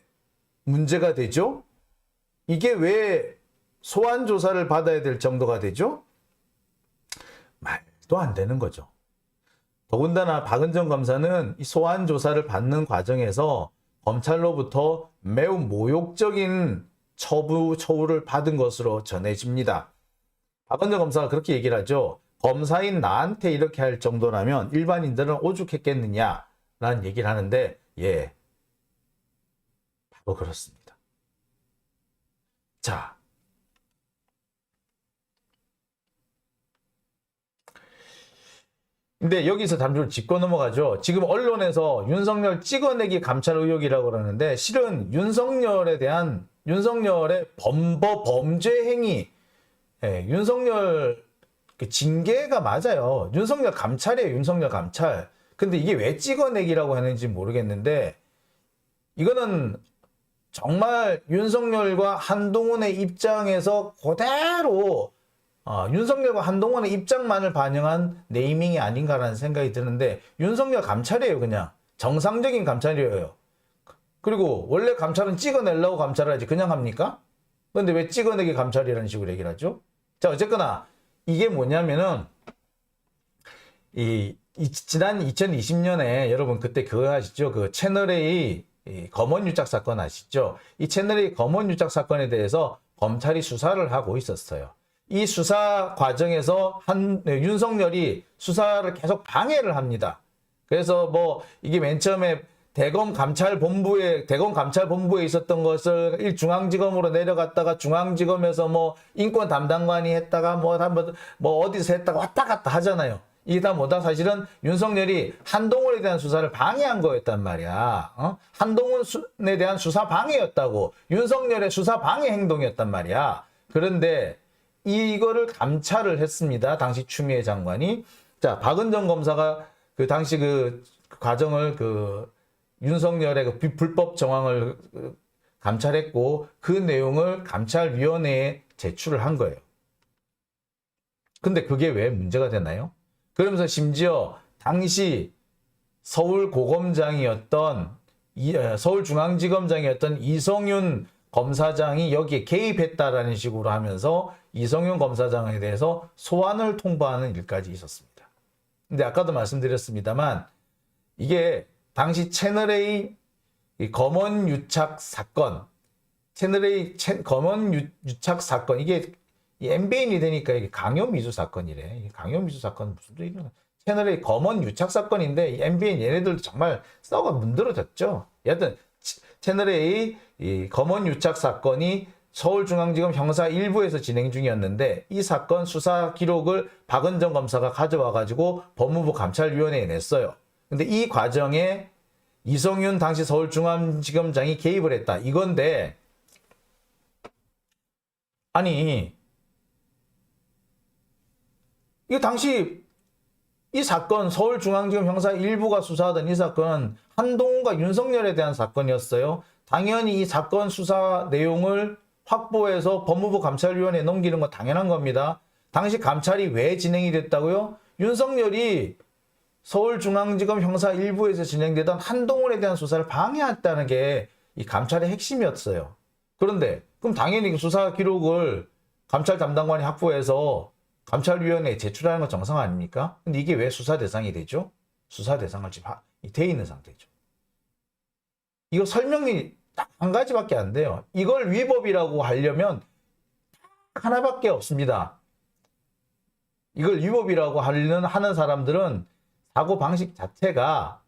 문제가 되죠? 이게 왜 소환 조사를 받아야 될 정도가 되죠? 말도 안 되는 거죠. 더군다나 박은정 검사는 이 소환 조사를 받는 과정에서 검찰로부터 매우 모욕적인 처우를 받은 것으로 전해집니다. 박은정 검사가 그렇게 얘기를 하죠. 검사인 나한테 이렇게 할 정도라면 일반인들은 오죽했겠느냐라는 얘기를 하는데 예, 바로 그렇습니다. 자, 근데 여기서 잠시 짚고 넘어가죠. 지금 언론에서 윤석열 찍어내기 감찰 의혹이라고 그러는데 실은 윤석열의 범죄 행위, 윤석열 그 징계가 맞아요. 윤석열 감찰이에요. 윤석열 감찰. 근데 이게 왜 찍어내기라고 하는지 모르겠는데 이거는 정말 윤석열과 한동훈의 입장에서 그대로 윤석열과 한동훈의 입장만을 반영한 네이밍이 아닌가라는 생각이 드는데 윤석열 감찰이에요. 그냥 정상적인 감찰이에요. 그리고 원래 감찰은 찍어내려고 감찰하지 그냥 합니까? 그런데 왜 찍어내기 감찰이라는 식으로 얘기를 하죠? 자, 어쨌거나 이게 뭐냐면은 지난 2020년에 여러분 그때 그거 아시죠? 그 채널A 검언 유착 사건 아시죠? 이 채널A 검언 유착 사건에 대해서 검찰이 수사를 하고 있었어요. 이 수사 과정에서 윤석열이 수사를 계속 방해를 합니다. 그래서 뭐 이게 맨 처음에 대검 감찰본부에 있었던 것을 중앙지검으로 내려갔다가 중앙지검에서 뭐 인권 담당관이 했다가 뭐 어디서 했다가 왔다 갔다 하잖아요. 이게 다 뭐다? 사실은 윤석열이 한동훈에 대한 수사를 방해한 거였단 말이야. 한동훈에 대한 수사 방해였다고. 윤석열의 수사 방해 행동이었단 말이야. 그런데 이거를 감찰을 했습니다. 당시 추미애 장관이. 자, 박은정 검사가 그 당시 그 과정을 윤석열의 그 불법 정황을 감찰했고 그 내용을 감찰위원회에 제출을 한 거예요. 근데 그게 왜 문제가 되나요? 그러면서 심지어 당시 서울중앙지검장이었던 이성윤 검사장이 여기에 개입했다라는 식으로 하면서 이성윤 검사장에 대해서 소환을 통보하는 일까지 있었습니다. 근데 아까도 말씀드렸습니다만 이게 당시 채널A 검언 유착 사건, 검언 유착 사건, 이게 MBN이 되니까 이게 강요미수 사건이래. 강요미수 사건은 무슨 소리냐. 채널A 검언 유착 사건인데 MBN 얘네들도 정말 썩어 문드러졌죠. 여하튼 채널A 이 검언 유착 사건이 서울중앙지검 형사 1부에서 진행 중이었는데 이 사건 수사 기록을 박은정 검사가 가져와 가지고 법무부 감찰위원회에 냈어요. 근데 이 과정에 이성윤 당시 서울중앙지검장이 개입을 했다. 이건데 아니 이거 당시 이 사건 서울중앙지검 형사 1부가 수사하던 이 사건은 한동훈과 윤석열에 대한 사건이었어요. 당연히 이 사건 수사 내용을 확보해서 법무부 감찰위원회에 넘기는 건 당연한 겁니다. 당시 감찰이 왜 진행이 됐다고요? 윤석열이 서울중앙지검 형사 1부에서 진행되던 한동훈에 대한 수사를 방해했다는 게 이 감찰의 핵심이었어요. 그런데 그럼 당연히 수사 기록을 감찰 담당관이 확보해서 감찰위원회에 제출하는 건 정상 아닙니까? 근데 이게 왜 수사 대상이 되죠? 수사 대상을 지금 돼 있는 상태죠. 이거 설명이 딱 한 가지밖에 안 돼요. 이걸 위법이라고 하려면 하나밖에 없습니다. 이걸 위법이라고 하는 사람들은 사고 방식 자체가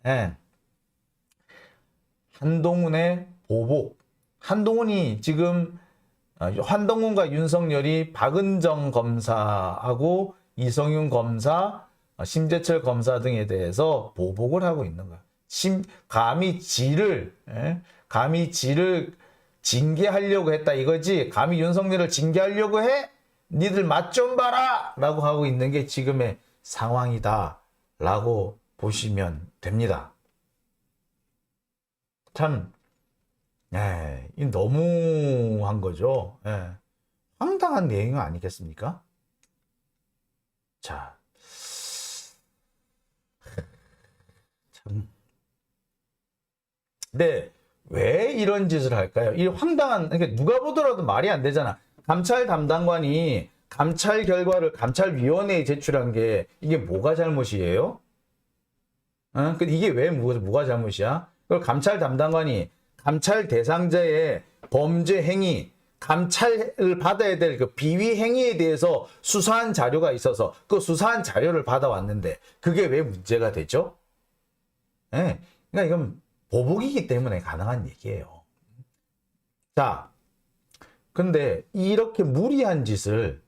한동훈의 보복. 한동훈이 지금 한동훈과 윤석열이 박은정 검사하고 이성윤 검사, 심재철 검사 등에 대해서 보복을 하고 있는 거야. 감히 지를 징계하려고 했다 이거지. 감히 윤석열을 징계하려고 해? 니들 맛 좀 봐라! 라고 하고 있는 게 지금의 상황이다 라고 보시면 됩니다. 참 이 너무한 거죠. 황당한 내용 아니겠습니까? 자, 참. 근데 왜 이런 짓을 할까요? 이 황당한, 그러니까 누가 보더라도 말이 안 되잖아. 감찰 담당관이 감찰 결과를 감찰위원회에 제출한 게 이게 뭐가 잘못이에요? 이게 왜 뭐가 잘못이야? 그걸 감찰 담당관이 감찰 대상자의 범죄 행위, 감찰을 받아야 될 그 비위 행위에 대해서 수사한 자료가 있어서 그 수사한 자료를 받아왔는데 그게 왜 문제가 되죠? 그러니까 이건 보복이기 때문에 가능한 얘기예요. 자, 근데 이렇게 무리한 짓을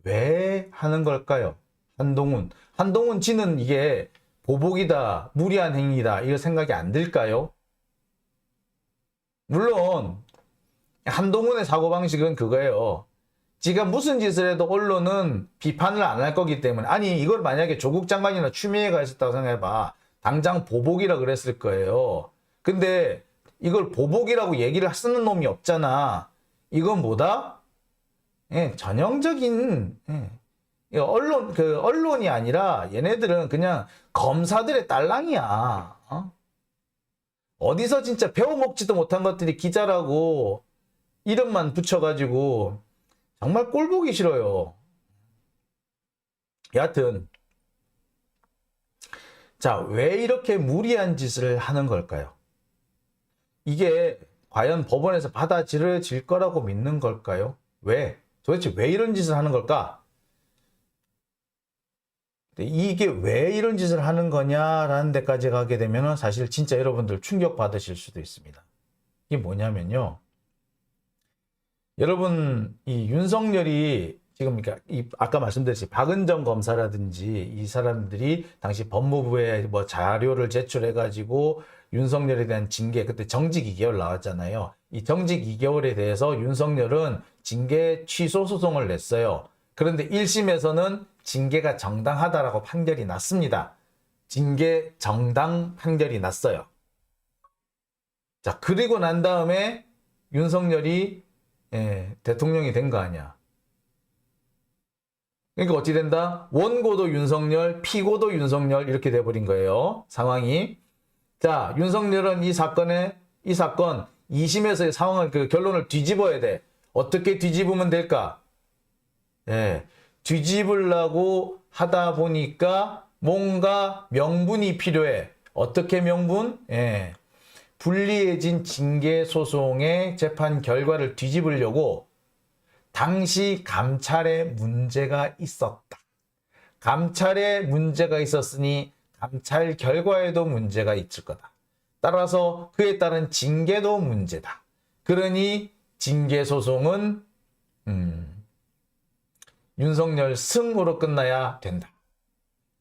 왜 하는 걸까요? 한동훈 지는 이게 보복이다, 무리한 행위다, 이거 생각이 안 들까요? 물론 한동훈의 사고방식은 그거예요. 지가 무슨 짓을 해도 언론은 비판을 안 할 거기 때문에, 아니 이걸 만약에 조국 장관이나 추미애가 했었다고 생각해봐. 당장 보복이라 그랬을 거예요. 근데 이걸 보복이라고 얘기를 쓰는 놈이 없잖아. 이건 뭐다? 전형적인 언론이 아니라 얘네들은 그냥 검사들의 딸랑이야. 어디서 진짜 배워먹지도 못한 것들이 기자라고 이름만 붙여가지고 정말 꼴보기 싫어요. 여하튼 자, 왜 이렇게 무리한 짓을 하는 걸까요? 이게 과연 법원에서 받아들여질 거라고 믿는 걸까요? 왜? 도대체 왜 이런 짓을 하는 걸까? 이게 왜 이런 짓을 하는 거냐라는 데까지 가게 되면 사실 진짜 여러분들 충격 받으실 수도 있습니다. 이게 뭐냐면요. 여러분, 이 윤석열이 지금 그러니까 아까 말씀드렸듯이 박은정 검사라든지 이 사람들이 당시 법무부에 뭐 자료를 제출해가지고 윤석열에 대한 징계, 그때 정직 2개월 나왔잖아요. 이 정직 2개월에 대해서 윤석열은 징계 취소 소송을 냈어요. 그런데 1심에서는 징계가 정당하다라고 판결이 났습니다. 징계 정당 판결이 났어요. 자, 그리고 난 다음에 윤석열이 대통령이 된 거 아니야. 그러니까 어찌 된다? 원고도 윤석열, 피고도 윤석열 이렇게 돼버린 거예요. 상황이. 자, 윤석열은 이 사건 2심에서의 상황을 결론을 뒤집어야 돼. 어떻게 뒤집으면 될까? 뒤집으려고 하다 보니까 뭔가 명분이 필요해. 어떻게 명분? 불리해진 징계 소송의 재판 결과를 뒤집으려고 당시 감찰에 문제가 있었다. 감찰에 문제가 있었으니 감찰 결과에도 문제가 있을 거다. 따라서 그에 따른 징계도 문제다. 그러니 징계 소송은 윤석열 승으로 끝나야 된다.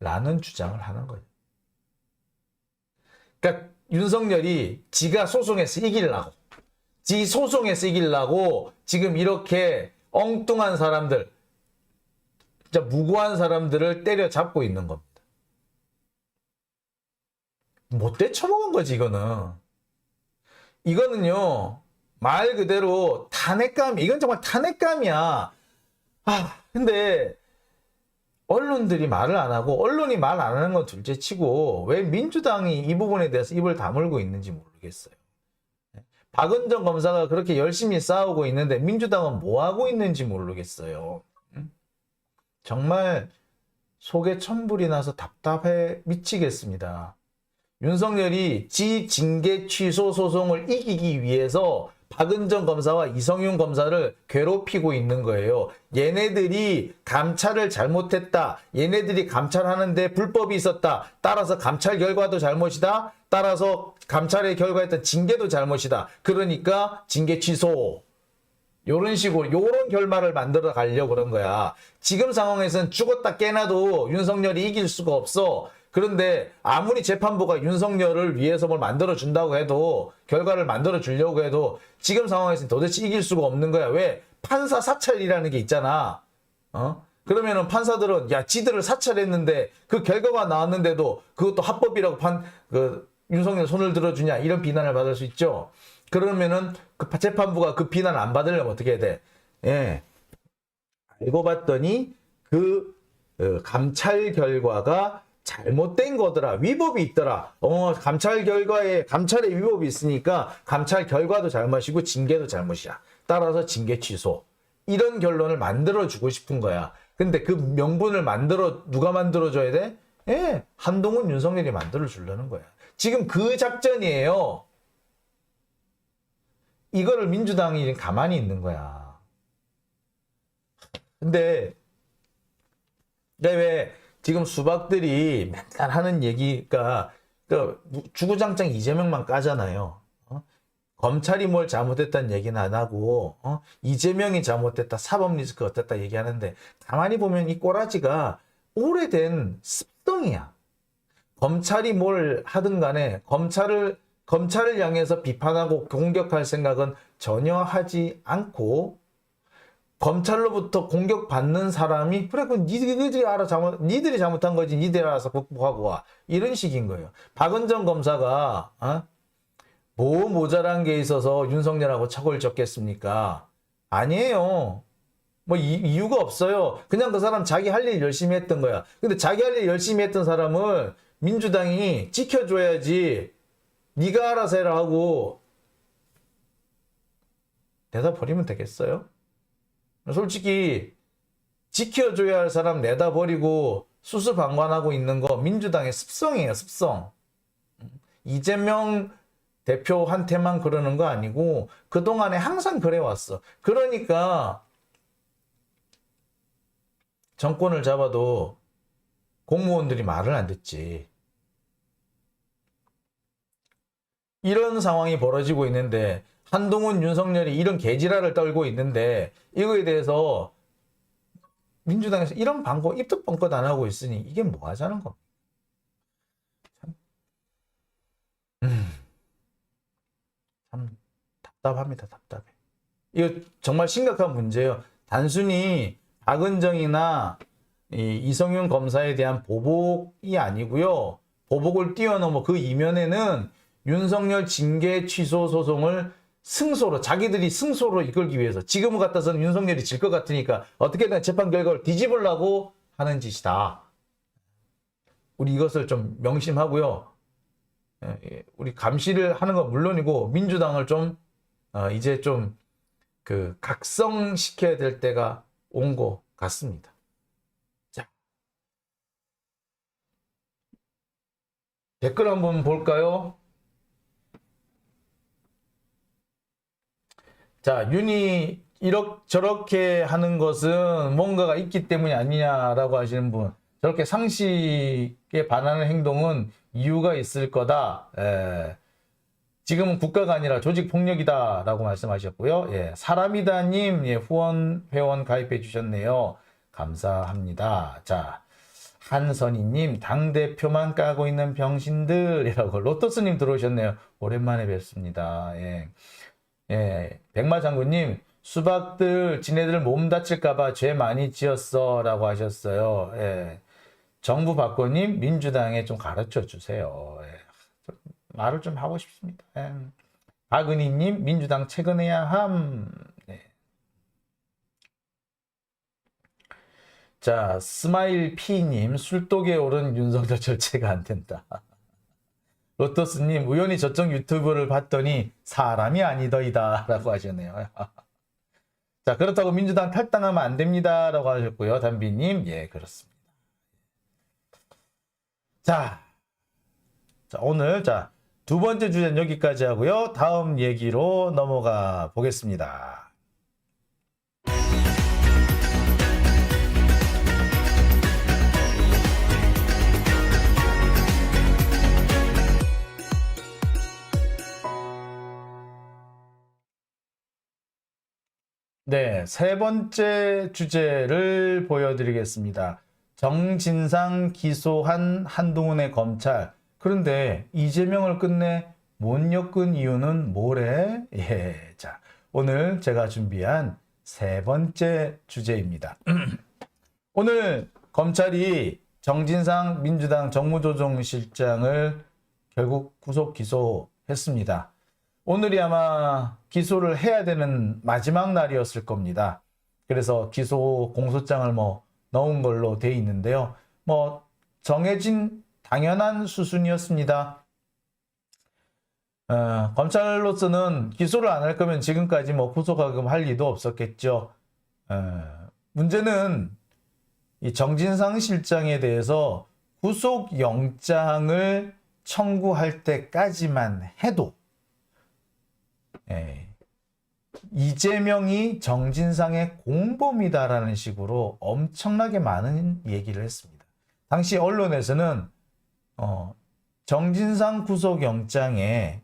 라는 주장을 하는 거예요. 그러니까 윤석열이 지가 소송에서 이기려고, 지 소송에서 이기려고 지금 이렇게 엉뚱한 사람들, 진짜 무고한 사람들을 때려잡고 있는 겁니다. 못 되쳐먹은 거지, 이거는. 이거는요, 말 그대로 탄핵감, 이건 정말 탄핵감이야. 근데 언론들이 말을 안 하고 언론이 말 안 하는 건 둘째 치고 왜 민주당이 이 부분에 대해서 입을 다물고 있는지 모르겠어요. 박은정 검사가 그렇게 열심히 싸우고 있는데 민주당은 뭐 하고 있는지 모르겠어요. 정말 속에 천불이 나서 답답해 미치겠습니다. 윤석열이 지 징계 취소 소송을 이기기 위해서 박은정 검사와 이성윤 검사를 괴롭히고 있는 거예요. 얘네들이 감찰을 잘못했다. 얘네들이 감찰하는데 불법이 있었다. 따라서 감찰 결과도 잘못이다. 따라서 감찰의 결과했던 징계도 잘못이다. 그러니까 징계 취소. 요런 식으로 요런 결말을 만들어 가려고 그런 거야. 지금 상황에서는 죽었다 깨나도 윤석열이 이길 수가 없어. 그런데 아무리 재판부가 윤석열을 위해서 뭘 만들어 준다고 해도, 결과를 만들어 주려고 해도 지금 상황에서는 도대체 이길 수가 없는 거야. 왜? 판사 사찰이라는 게 있잖아. 그러면은 판사들은 야, 지들을 사찰했는데 그 결과가 나왔는데도 그것도 합법이라고 윤석열 손을 들어주냐, 이런 비난을 받을 수 있죠. 그러면은 그 재판부가 그 비난을 안 받으려면 어떻게 해야 돼? 예. 알고 봤더니 감찰 결과가 잘못된 거더라. 위법이 있더라. 감찰에 위법이 있으니까 감찰 결과도 잘못이고 징계도 잘못이야. 따라서 징계 취소. 이런 결론을 만들어주고 싶은 거야. 근데 그 명분을 누가 만들어줘야 돼? 예, 한동훈, 윤석열이 만들어주려는 거야. 지금 그 작전이에요. 이거를 민주당이 가만히 있는 거야. 근데 왜 지금 수박들이 맨날 하는 얘기가 주구장창 이재명만 까잖아요. 검찰이 뭘 잘못했다는 얘기는 안 하고 이재명이 잘못했다, 사법 리스크 어땠다 얘기하는데, 가만히 보면 이 꼬라지가 오래된 습성이야. 검찰이 뭘 하든 간에 검찰을 향해서 비판하고 공격할 생각은 전혀 하지 않고, 검찰로부터 공격받는 사람이 그래, 그건 니들이 잘못한 거지, 니들이 알아서 극복하고 와, 이런 식인 거예요. 박은정 검사가 뭐 모자란 게 있어서 윤석열하고 척을 졌겠습니까? 아니에요. 뭐 이유가 없어요. 그냥 그 사람 자기 할 일 열심히 했던 거야. 근데 자기 할 일 열심히 했던 사람을 민주당이 지켜줘야지, 네가 알아서 해라 하고 내다 버리면 되겠어요? 솔직히 지켜줘야 할 사람 내다 버리고 수수방관하고 있는 거 민주당의 습성이에요, 습성. 이재명 대표한테만 그러는 거 아니고 그동안에 항상 그래왔어. 그러니까 정권을 잡아도 공무원들이 말을 안 듣지. 이런 상황이 벌어지고 있는데, 한동훈, 윤석열이 이런 개지랄을 떨고 있는데, 이거에 대해서 민주당에서 이런 방법, 입도 뻥끗 안 하고 있으니 이게 뭐 하자는 겁니까? 참 답답합니다, 답답해. 이거 정말 심각한 문제예요. 단순히 박은정이나 이성윤 검사에 대한 보복이 아니고요. 보복을 뛰어넘어 그 이면에는 윤석열 징계 취소 소송을 자기들이 승소로 이끌기 위해서, 지금 같아서는 윤석열이 질 것 같으니까 어떻게든 재판 결과를 뒤집으려고 하는 짓이다. 우리 이것을 좀 명심하고요. 우리 감시를 하는 건 물론이고, 민주당을 좀 이제 좀 각성시켜야 될 때가 온 것 같습니다. 자, 댓글 한번 볼까요? 자, 윤이 저렇게 하는 것은 뭔가가 있기 때문이 아니냐라고 하시는 분, 저렇게 상식에 반하는 행동은 이유가 있을 거다. 지금은 국가가 아니라 조직폭력이다 라고 말씀하셨고요. 사람이다님, 회원 가입해 주셨네요. 감사합니다. 자, 한선희님, 당대표만 까고 있는 병신들이라고. 로또스님 들어오셨네요. 오랜만에 뵙습니다. 백마장군님, 수박들 지네들 몸 다칠까봐 죄 많이 지었어 라고 하셨어요. 정부 바꿔님, 민주당에 좀 가르쳐 주세요. 말을 좀 하고 싶습니다. 박은희님, 민주당 퇴근해야 함. 자, 스마일 P님, 술독에 오른 윤석열 절제가 안 된다. 로토스님, 우연히 저쪽 유튜브를 봤더니 사람이 아니더이다 라고 하셨네요. 자, 그렇다고 민주당 탈당하면 안 됩니다 라고 하셨고요. 담비님, 그렇습니다. 자, 오늘 두 번째 주제는 여기까지 하고요. 다음 얘기로 넘어가 보겠습니다. 네, 세 번째 주제를 보여드리겠습니다. 정진상 기소한 한동훈의 검찰. 그런데 이재명을 끝내 못 엮은 이유는 뭐래? 예, 자, 오늘 제가 준비한 세 번째 주제입니다. 오늘 검찰이 정진상 민주당 정무조정실장을 결국 구속 기소했습니다. 오늘이 아마 기소를 해야 되는 마지막 날이었을 겁니다. 그래서 기소 공소장을 넣은 걸로 돼 있는데요. 정해진 당연한 수순이었습니다. 검찰로서는 기소를 안 할 거면 지금까지 구속하금 할 리도 없었겠죠. 문제는 이 정진상 실장에 대해서 구속영장을 청구할 때까지만 해도 이재명이 정진상의 공범이다라는 식으로 엄청나게 많은 얘기를 했습니다. 당시 언론에서는 정진상 구속영장에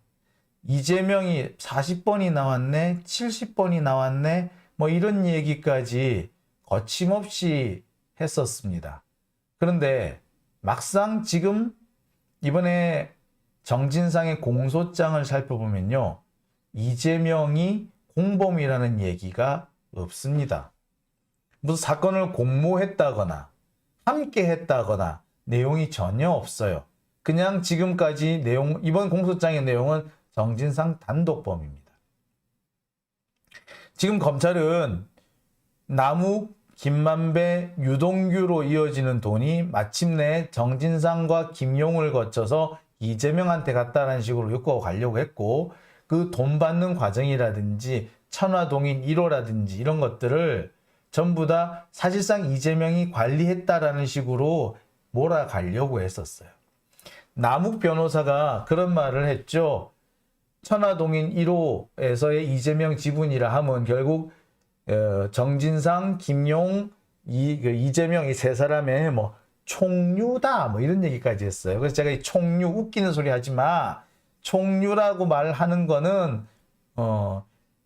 이재명이 40번이 나왔네, 70번이 나왔네, 이런 얘기까지 거침없이 했었습니다. 그런데 막상 지금 이번에 정진상의 공소장을 살펴보면요, 이재명이 공범이라는 얘기가 없습니다. 무슨 사건을 공모했다거나 함께 했다거나 내용이 전혀 없어요. 그냥 지금까지 이번 공소장의 내용은 정진상 단독범입니다. 지금 검찰은 남욱, 김만배, 유동규로 이어지는 돈이 마침내 정진상과 김용을 거쳐서 이재명한테 갔다라는 식으로 엮어 가려고 했고, 그 돈 받는 과정이라든지 천화동인 1호라든지 이런 것들을 전부 다 사실상 이재명이 관리했다라는 식으로 몰아가려고 했었어요. 남욱 변호사가 그런 말을 했죠. 천화동인 1호에서의 이재명 지분이라 하면 결국 정진상, 김용, 이재명 이 세 사람의 총류다 이런 얘기까지 했어요. 그래서 제가 이 총류 웃기는 소리 하지 마. 총류라고 말하는 거는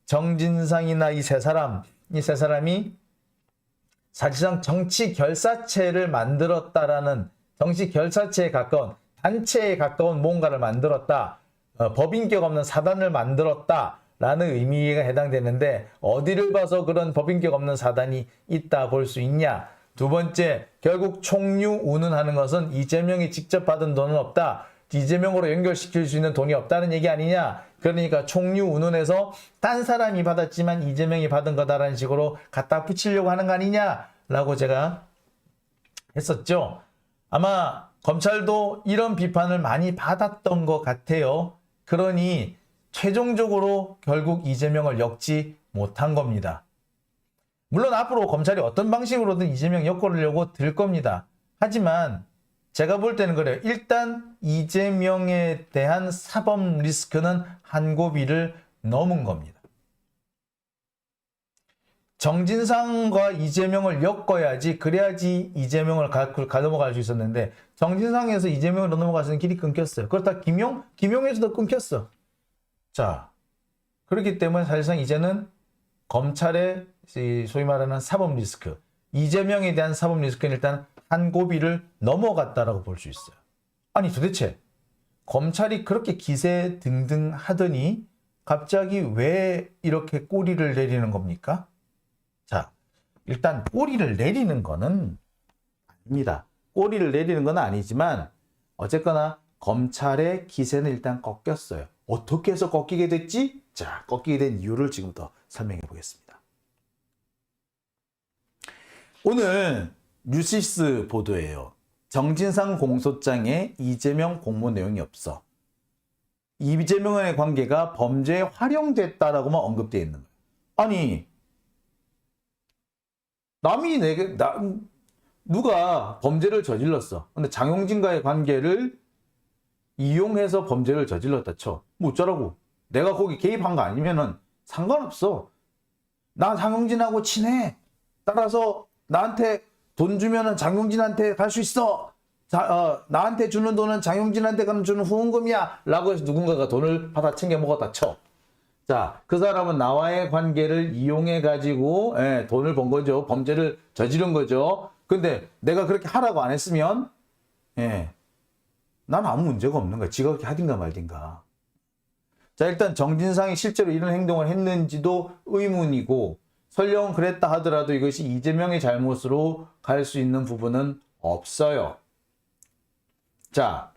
정진상이나 이 세 사람이 사실상 정치 결사체를 만들었다라는, 정치 결사체에 가까운, 단체에 가까운 뭔가를 만들었다. 법인격 없는 사단을 만들었다라는 의미가 해당되는데, 어디를 봐서 그런 법인격 없는 사단이 있다 볼 수 있냐. 두 번째, 결국 총류 운운하는 것은 이재명이 직접 받은 돈은 없다. 이재명으로 연결시킬 수 있는 돈이 없다는 얘기 아니냐. 그러니까 총류 운운해서 딴 사람이 받았지만 이재명이 받은 거다라는 식으로 갖다 붙이려고 하는 거 아니냐라고 제가 했었죠. 아마 검찰도 이런 비판을 많이 받았던 것 같아요. 그러니 최종적으로 결국 이재명을 엮지 못한 겁니다. 물론 앞으로 검찰이 어떤 방식으로든 이재명 엮으려고 들 겁니다. 하지만 제가 볼 때는 그래요. 일단 이재명에 대한 사법 리스크는 한 고비를 넘은 겁니다. 정진상과 이재명을 엮어야지, 그래야지 이재명을 넘어갈 수 있었는데, 정진상에서 이재명으로 넘어갈 수 있는 길이 끊겼어요. 그렇다 김용에서도 끊겼어. 자, 그렇기 때문에 사실상 이제는 검찰의 소위 말하는 사법 리스크, 이재명에 대한 사법 리스크는 일단 한 고비를 넘어갔다라고 볼 수 있어요. 아니 도대체 검찰이 그렇게 기세 등등 하더니 갑자기 왜 이렇게 꼬리를 내리는 겁니까? 자, 일단 꼬리를 내리는 거는 아닙니다. 꼬리를 내리는 건 아니지만 어쨌거나 검찰의 기세는 일단 꺾였어요. 어떻게 해서 꺾이게 됐지? 자, 꺾이게 된 이유를 지금부터 설명해 보겠습니다. 오늘 뉴시스 보도예요. 정진상 공소장에 이재명 공모 내용이 없어. 이재명의 관계가 범죄에 활용됐다라고만 언급되어 있는 거예요. 아니, 누가 범죄를 저질렀어. 근데 장용진과의 관계를 이용해서 범죄를 저질렀다 쳐. 뭐 어쩌라고. 내가 거기 개입한 거 아니면은 상관없어. 나 장용진하고 친해. 따라서 나한테 돈 주면은 장용진한테 갈 수 있어. 나한테 주는 돈은 장용진한테 주는 후원금이야. 라고 해서 누군가가 돈을 받아 챙겨 먹었다 쳐. 자, 그 사람은 나와의 관계를 이용해 가지고 돈을 번 거죠. 범죄를 저지른 거죠. 근데 내가 그렇게 하라고 안 했으면 난 아무 문제가 없는 거야. 지가 그렇게 하든가 말든가. 자, 일단 정진상이 실제로 이런 행동을 했는지도 의문이고, 설령 그랬다 하더라도 이것이 이재명의 잘못으로 갈 수 있는 부분은 없어요. 자,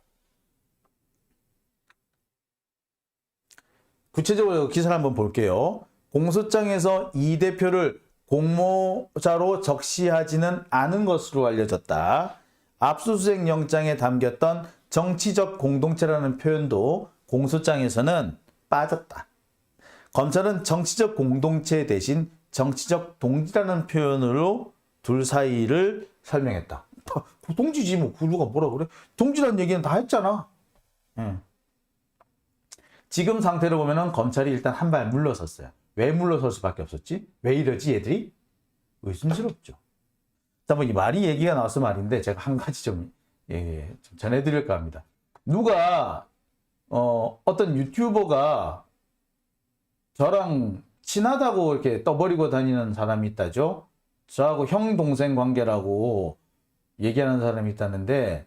구체적으로 기사를 한번 볼게요. 공소장에서 이 대표를 공모자로 적시하지는 않은 것으로 알려졌다. 압수수색 영장에 담겼던 정치적 공동체라는 표현도 공소장에서는 빠졌다. 검찰은 정치적 공동체 대신 정치적 동지라는 표현으로 둘 사이를 설명했다. 동지지 뭐 누가 뭐라 그래? 동지라는 얘기는 다 했잖아. 지금 상태로 보면은 검찰이 일단 한 발 물러섰어요. 왜 물러설 수밖에 없었지? 왜 이러지 얘들이? 의심스럽죠. 자, 뭐 이 말이 얘기가 나와서 말인데 제가 한 가지 좀 전해드릴까 합니다. 누가 어떤 유튜버가 저랑 친하다고 이렇게 떠버리고 다니는 사람이 있다죠. 저하고 형 동생 관계라고 얘기하는 사람이 있다는데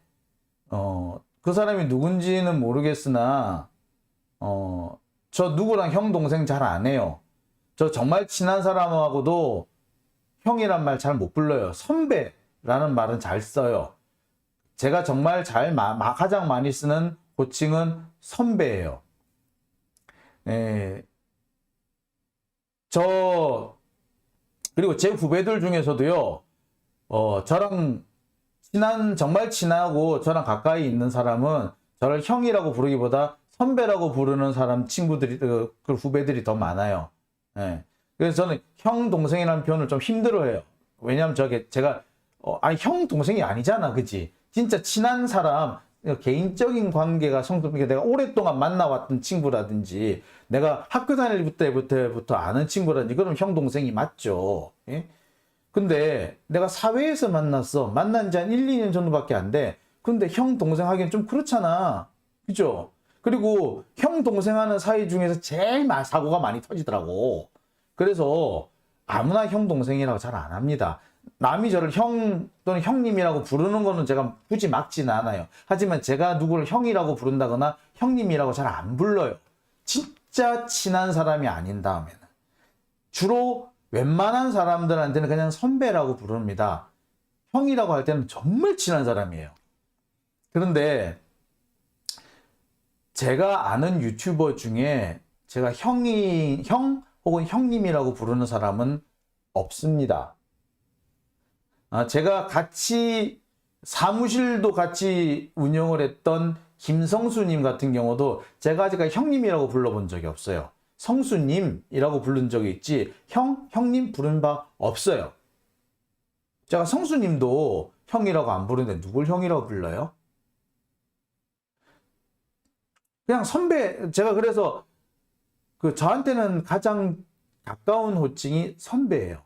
그 사람이 누군지는 모르겠으나 저 누구랑 형 동생 잘 안 해요. 저 정말 친한 사람하고도 형이란 말 잘 못 불러요. 선배라는 말은 잘 써요. 제가 정말 가장 많이 쓰는 호칭은 선배예요. 그리고 제 후배들 중에서도요, 저랑 정말 친하고 저랑 가까이 있는 사람은 저를 형이라고 부르기보다 선배라고 부르는 친구들이, 그 후배들이 더 많아요. 그래서 저는 형, 동생이라는 표현을 좀 힘들어해요. 왜냐면 제가, 형, 동생이 아니잖아. 그치? 진짜 친한 사람, 개인적인 관계가 성립이 내가 오랫동안 만나왔던 친구라든지 내가 학교 다닐 때부터 아는 친구라든지 그럼 형 동생이 맞죠. 예? 근데 내가 사회에서 만난 지 한 1, 2년 정도밖에 안 돼. 근데 형 동생 하기엔 좀 그렇잖아. 그죠? 그리고 형 동생 하는 사이 중에서 제일 사고가 많이 터지더라고. 그래서 아무나 형 동생이라고 잘 안 합니다. 남이 저를 형 또는 형님이라고 부르는 거는 제가 굳이 막지는 않아요. 하지만 제가 누구를 형이라고 부른다거나 형님이라고 잘 안 불러요. 진짜 친한 사람이 아닌 다음에는. 주로 웬만한 사람들한테는 그냥 선배라고 부릅니다. 형이라고 할 때는 정말 친한 사람이에요. 그런데 제가 아는 유튜버 중에 제가 형 혹은 형님이라고 부르는 사람은 없습니다. 제가 사무실도 같이 운영을 했던 김성수님 같은 경우도 제가 아직 형님이라고 불러본 적이 없어요. 성수님이라고 부른 적이 있지 형님 부른 바 없어요. 제가 성수님도 형이라고 안 부르는데 누굴 형이라고 불러요? 그냥 선배, 제가 그래서 저한테는 가장 가까운 호칭이 선배예요.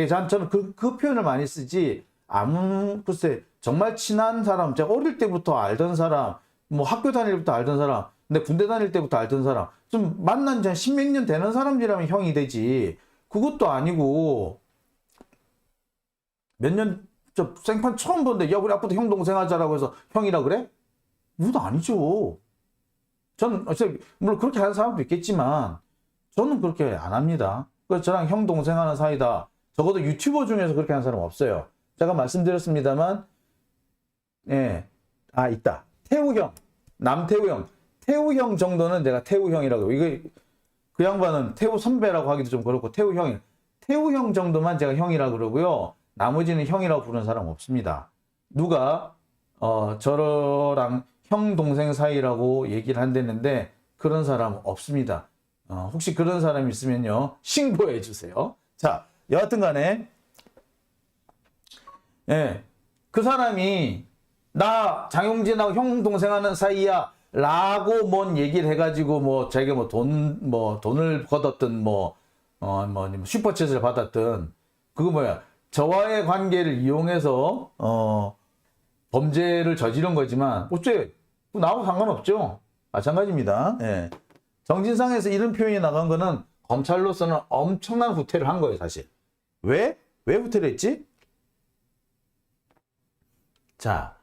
저는 그 표현을 많이 쓰지, 글쎄, 정말 친한 사람, 제가 어릴 때부터 알던 사람, 뭐 학교 다닐 때부터 알던 사람, 근데 군대 다닐 때부터 알던 사람, 좀 만난 지 한 십몇 년 되는 사람이라면 형이 되지, 그것도 아니고, 저 생판 처음 보는데, 야, 우리 앞으로 형 동생 하자라고 해서 형이라 그래? 이것도 아니죠. 저는, 물론 그렇게 하는 사람도 있겠지만, 저는 그렇게 안 합니다. 그래서 저랑 형 동생 하는 사이다. 적어도 유튜버 중에서 그렇게 하는 사람 없어요. 제가 말씀드렸습니다만, 있다. 태우형, 남태우형, 태우형 정도는 내가 태우형이라고. 그 양반은 태우 선배라고 하기도 좀 그렇고, 태우형 정도만 제가 형이라고 그러고요. 나머지는 형이라고 부르는 사람 없습니다. 누가, 저랑 형, 동생 사이라고 얘기를 한다는데, 그런 사람 없습니다. 혹시 그런 사람 있으면요, 신고해 주세요. 자, 여하튼 간에, 그 사람이, 나 장용진하고 형, 동생 하는 사이야, 라고 뭔 얘기를 해가지고, 자기가 돈을 걷었든, 슈퍼챗을 받았든, 저와의 관계를 이용해서, 범죄를 저지른 거지만, 나하고 상관없죠? 마찬가지입니다. 정진상에서 이런 표현이 나간 거는 검찰로서는 엄청난 후퇴를 한 거예요, 사실. 왜? 왜 후퇴를 했지? 자,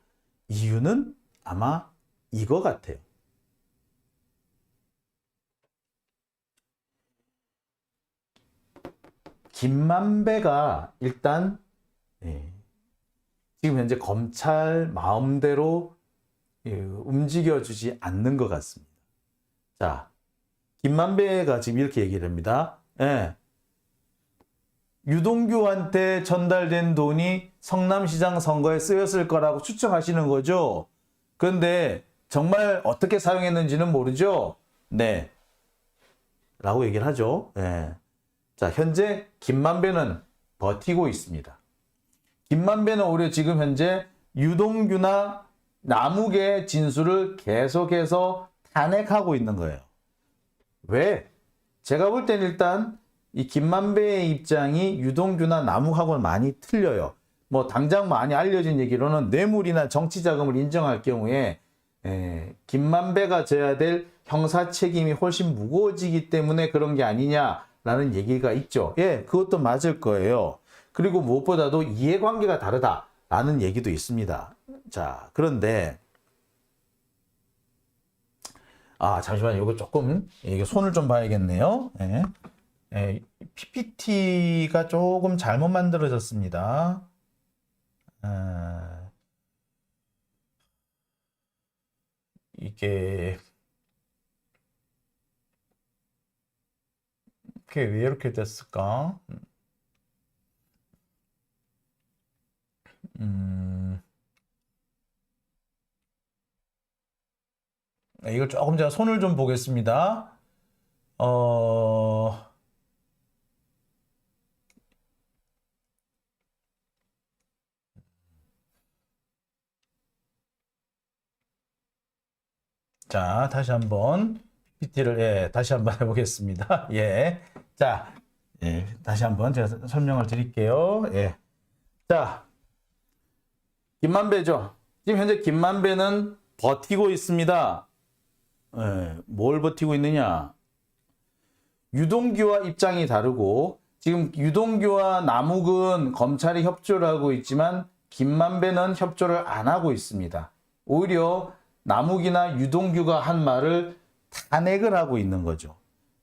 이유는 아마 이거 같아요. 김만배가 일단 지금 현재 검찰 마음대로 움직여주지 않는 것 같습니다. 자, 김만배가 지금 이렇게 얘기를 합니다. 유동규한테 전달된 돈이 성남시장 선거에 쓰였을 거라고 추측하시는 거죠. 그런데 정말 어떻게 사용했는지는 모르죠. 네. 라고 얘기를 하죠. 자, 현재 김만배는 버티고 있습니다. 김만배는 오히려 지금 현재 유동규나 남욱의 진술을 계속해서 탄핵하고 있는 거예요. 왜? 제가 볼 때는 일단 이 김만배의 입장이 유동규나 남욱하고는 많이 틀려요. 뭐 당장 많이 알려진 얘기로는 뇌물이나 정치자금을 인정할 경우에 김만배가 져야 될 형사 책임이 훨씬 무거워지기 때문에 그런 게 아니냐라는 얘기가 있죠. 그것도 맞을 거예요. 그리고 무엇보다도 이해관계가 다르다라는 얘기도 있습니다. 자, 그런데 잠시만요. 이거 조금 이게 손을 좀 봐야겠네요. PPT가 조금 잘못 만들어졌습니다. 이게 왜 이렇게 됐을까? 이걸 조금 제가 손을 좀 보겠습니다. 자, 다시 한번 PPT를 다시 한번 해보겠습니다. 자, 다시 한번 제가 설명을 드릴게요. 자, 김만배죠. 지금 현재 김만배는 버티고 있습니다. 뭘 버티고 있느냐? 유동규와 입장이 다르고 지금 유동규와 남욱은 검찰이 협조를 하고 있지만 김만배는 협조를 안 하고 있습니다. 오히려 남욱이나 유동규가 한 말을 탄핵을 하고 있는 거죠.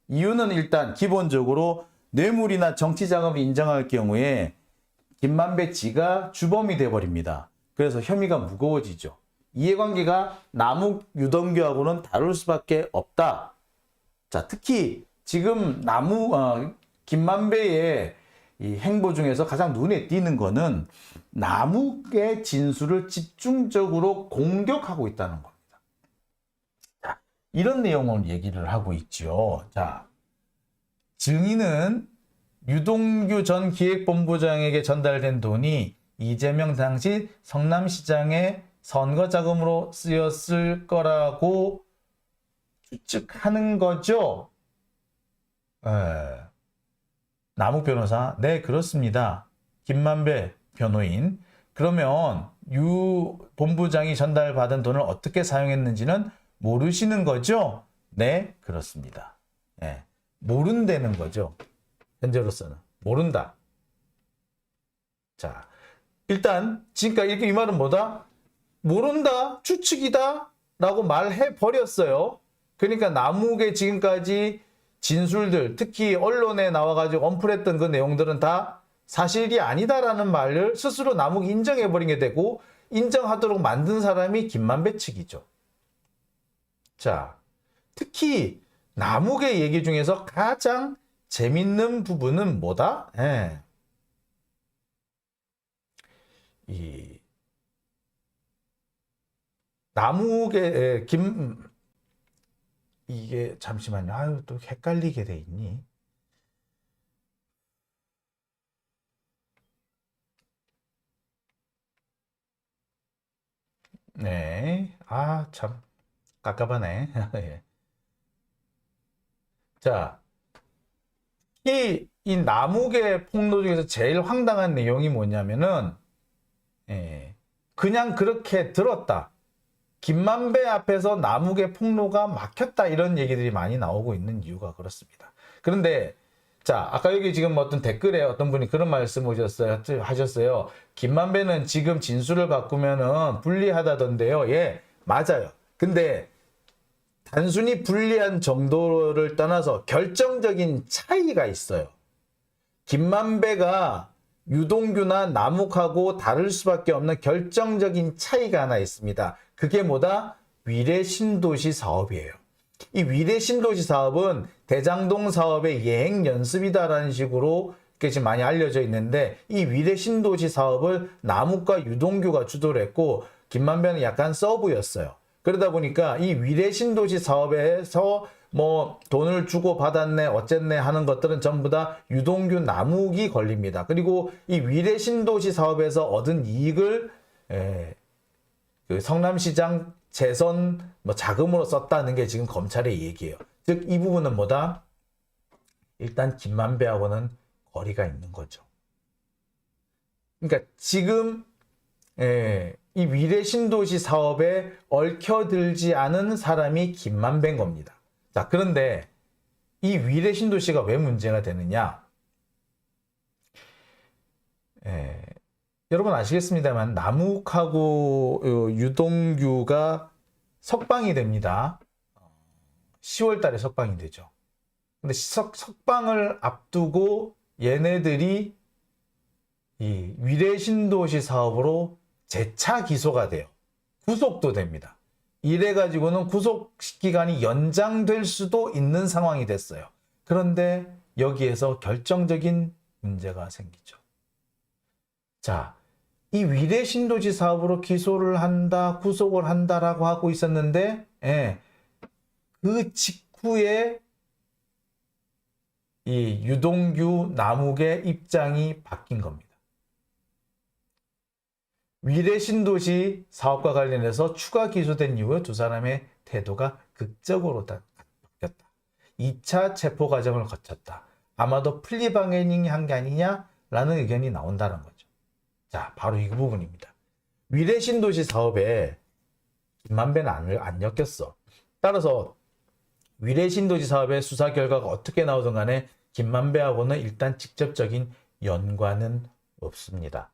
이유는 일단 기본적으로 뇌물이나 정치자금을 인정할 경우에 김만배 지가 주범이 돼버립니다. 그래서 혐의가 무거워지죠. 이해관계가 남욱, 유동규하고는 다를 수밖에 없다. 자, 특히 지금 김만배의 이 행보 중에서 가장 눈에 띄는 거는 남욱의 진술을 집중적으로 공격하고 있다는 겁니다. 자, 이런 내용을 얘기를 하고 있죠. 자, 증인은 유동규 전 기획본부장에게 전달된 돈이 이재명 당시 성남시장의 선거자금으로 쓰였을 거라고 추측하는 거죠. 남욱 변호사, 네, 그렇습니다. 김만배 변호인, 그러면 유 본부장이 전달받은 돈을 어떻게 사용했는지는 모르시는 거죠? 네, 그렇습니다. 모른다는 거죠. 현재로서는 모른다. 자, 일단 지금까지 이 말은 뭐다? 모른다, 추측이다 라고 말해 버렸어요. 그러니까 남욱의 지금까지 진술들, 특히 언론에 나와가지고 언플했던 그 내용들은 다 사실이 아니다라는 말을 스스로 남욱이 인정해버리게 되고, 인정하도록 만든 사람이 김만배 측이죠. 자, 특히 남욱의 얘기 중에서 가장 재밌는 부분은 뭐다? 이 남욱의 이게 잠시만요. 또 헷갈리게 돼 있니? 네. 참 깝깝하네. 자, 이 남욱의 폭로 중에서 제일 황당한 내용이 뭐냐면은 그냥 그렇게 들었다. 김만배 앞에서 남욱의 폭로가 막혔다 이런 얘기들이 많이 나오고 있는 이유가 그렇습니다. 그런데 자, 아까 여기 지금 어떤 댓글에 어떤 분이 그런 말씀 하셨어요. 김만배는 지금 진술을 바꾸면은 불리하다던데요. 예, 맞아요. 근데 단순히 불리한 정도를 떠나서 결정적인 차이가 있어요. 김만배가 유동규나 남욱하고 다를 수밖에 없는 결정적인 차이가 하나 있습니다. 그게 뭐다? 위례 신도시 사업이에요. 이 위례 신도시 사업은 대장동 사업의 예행 연습이다라는 식으로 이렇게 지금 많이 알려져 있는데, 이 위례 신도시 사업을 남욱과 유동규가 주도를 했고 김만배는 약간 서브였어요. 그러다 보니까 이 위례 신도시 사업에서 뭐 돈을 주고 받았네 어쨌네 하는 것들은 전부 다 유동규 남욱이 걸립니다. 그리고 이 위례 신도시 사업에서 얻은 이익을 그 성남시장 재선 뭐 자금으로 썼다는 게 지금 검찰의 얘기예요. 즉 이 부분은 뭐다? 일단 김만배하고는 거리가 있는 거죠. 그러니까 지금 이 위례 신도시 사업에 얽혀들지 않은 사람이 김만배인 겁니다. 자, 그런데 이 위례 신도시가 왜 문제가 되느냐? 여러분 아시겠습니다만 남욱하고 유동규가 석방이 됩니다. 10월 달에 석방이 되죠. 근데 석방을 앞두고 얘네들이 이 위례 신도시 사업으로 재차 기소가 돼요. 구속도 됩니다. 이래가지고는 구속 기간이 연장될 수도 있는 상황이 됐어요. 그런데 여기에서 결정적인 문제가 생기죠. 자, 이 위례 신도시 사업으로 기소를 한다, 구속을 한다라고 하고 있었는데, 그 직후에 이 유동규 남욱의 입장이 바뀐 겁니다. 위례 신도시 사업과 관련해서 추가 기소된 이후에 두 사람의 태도가 극적으로 바뀌었다. 2차 체포 과정을 거쳤다. 아마도 플리바게닝 한 게 아니냐라는 의견이 나온다는 거죠. 자, 바로 이 부분입니다. 위례 신도시 사업에 김만배는 안 엮였어. 따라서 위례 신도시 사업의 수사 결과가 어떻게 나오든 간에 김만배하고는 일단 직접적인 연관은 없습니다.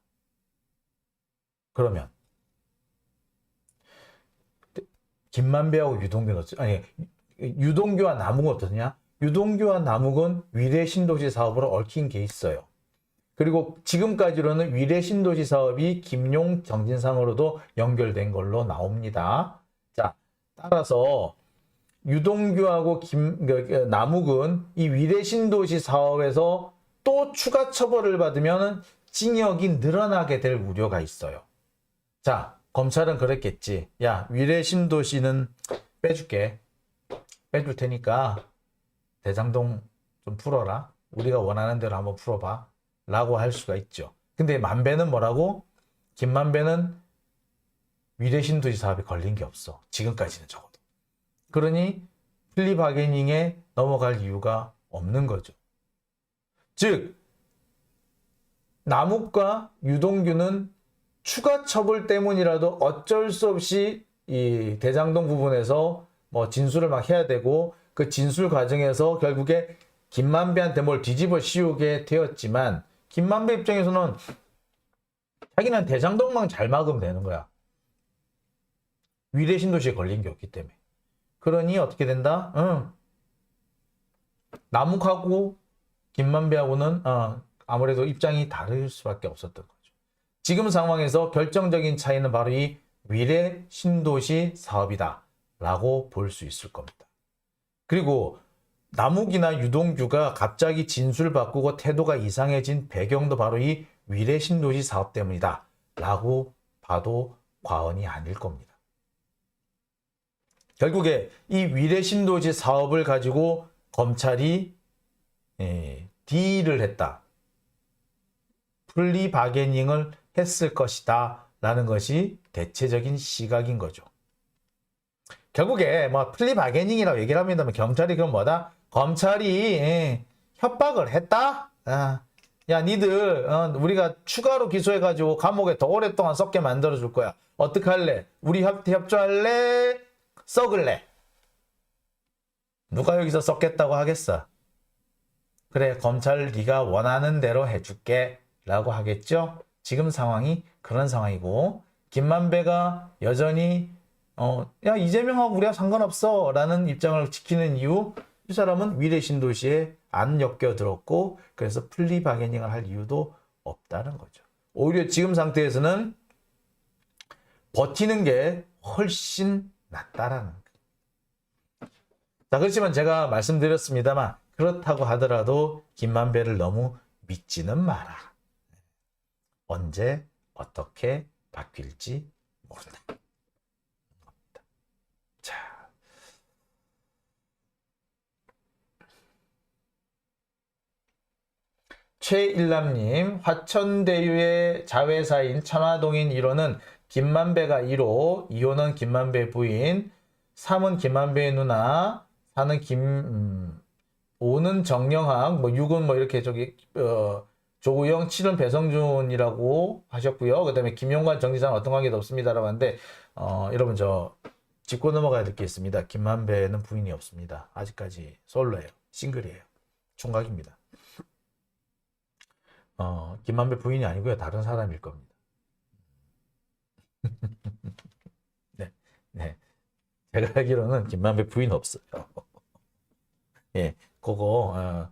그러면 김만배하고 유동규는 유동규와 남욱은 어떠냐? 유동규와 남욱은 위례 신도시 사업으로 얽힌 게 있어요. 그리고 지금까지로는 위례 신도시 사업이 김용 정진상으로도 연결된 걸로 나옵니다. 자, 따라서 유동규하고 남욱은 이 위례 신도시 사업에서 또 추가 처벌을 받으면 징역이 늘어나게 될 우려가 있어요. 자, 검찰은 그랬겠지. 야, 위례 신도시는 빼줄게. 빼줄 테니까 대장동 좀 풀어라. 우리가 원하는 대로 한번 풀어봐. 라고 할 수가 있죠. 근데 만배는 뭐라고? 김만배는 위례 신도시 사업에 걸린 게 없어. 지금까지는 적어도. 그러니 플리바게닝에 넘어갈 이유가 없는 거죠. 즉, 남욱과 유동규는 추가 처벌 때문이라도 어쩔 수 없이 이 대장동 부분에서 뭐 진술을 막 해야 되고, 그 진술 과정에서 결국에 김만배한테 뭘 뒤집어 씌우게 되었지만, 김만배 입장에서는 자기는 대장동만 잘 막으면 되는 거야. 위례 신도시에 걸린 게 없기 때문에. 그러니 어떻게 된다? 남욱하고 김만배하고는 아무래도 입장이 다를 수밖에 없었던 거죠. 지금 상황에서 결정적인 차이는 바로 이 위례 신도시 사업이다 라고 볼 수 있을 겁니다. 그리고 남욱이나 유동규가 갑자기 진술 바꾸고 태도가 이상해진 배경도 바로 이 위례 신도시 사업 때문이다 라고 봐도 과언이 아닐 겁니다. 결국에 이 위례 신도시 사업을 가지고 검찰이 딜을 했다. 플리바게닝을 했을 것이다 라는 것이 대체적인 시각인 거죠. 결국에 뭐 플리바게닝이라고 얘기를 합니다만, 경찰이 그럼 뭐다? 검찰이 협박을 했다? 야, 니들 우리가 추가로 기소해가지고 감옥에 더 오랫동안 썩게 만들어줄 거야. 어떡할래? 우리 협조할래? 썩을래? 누가 여기서 썩겠다고 하겠어? 그래, 검찰 네가 원하는 대로 해줄게 라고 하겠죠? 지금 상황이 그런 상황이고, 김만배가 여전히 야, 이재명하고 우리가 상관없어 라는 입장을 지키는 이유, 이 사람은 위례 신도시에 안 엮여들었고, 그래서 플리바게닝을 할 이유도 없다는 거죠. 오히려 지금 상태에서는 버티는 게 훨씬 낫다라는 거예요. 자, 그렇지만 제가 말씀드렸습니다만, 그렇다고 하더라도 김만배를 너무 믿지는 마라. 언제 어떻게 바뀔지 모른다. 자, 최일남님, 화천대유의 자회사인 천화동인 1호는 김만배가 1호, 2호는 김만배 부인, 3은 김만배의 누나, 4는 5는 정영학, 6은 이렇게 조우영, 7은 배성준이라고 하셨고요. 그 다음에 김용관, 정지상 어떤 관계도 없습니다라고 하는데, 여러분 짚고 넘어가야 될 게 있습니다. 김만배는 부인이 없습니다. 아직까지 솔로예요. 싱글이에요. 총각입니다. 김만배 부인이 아니고요. 다른 사람일 겁니다. 네, 네. 제가 알기로는 김만배 부인 없어요. 예, 그거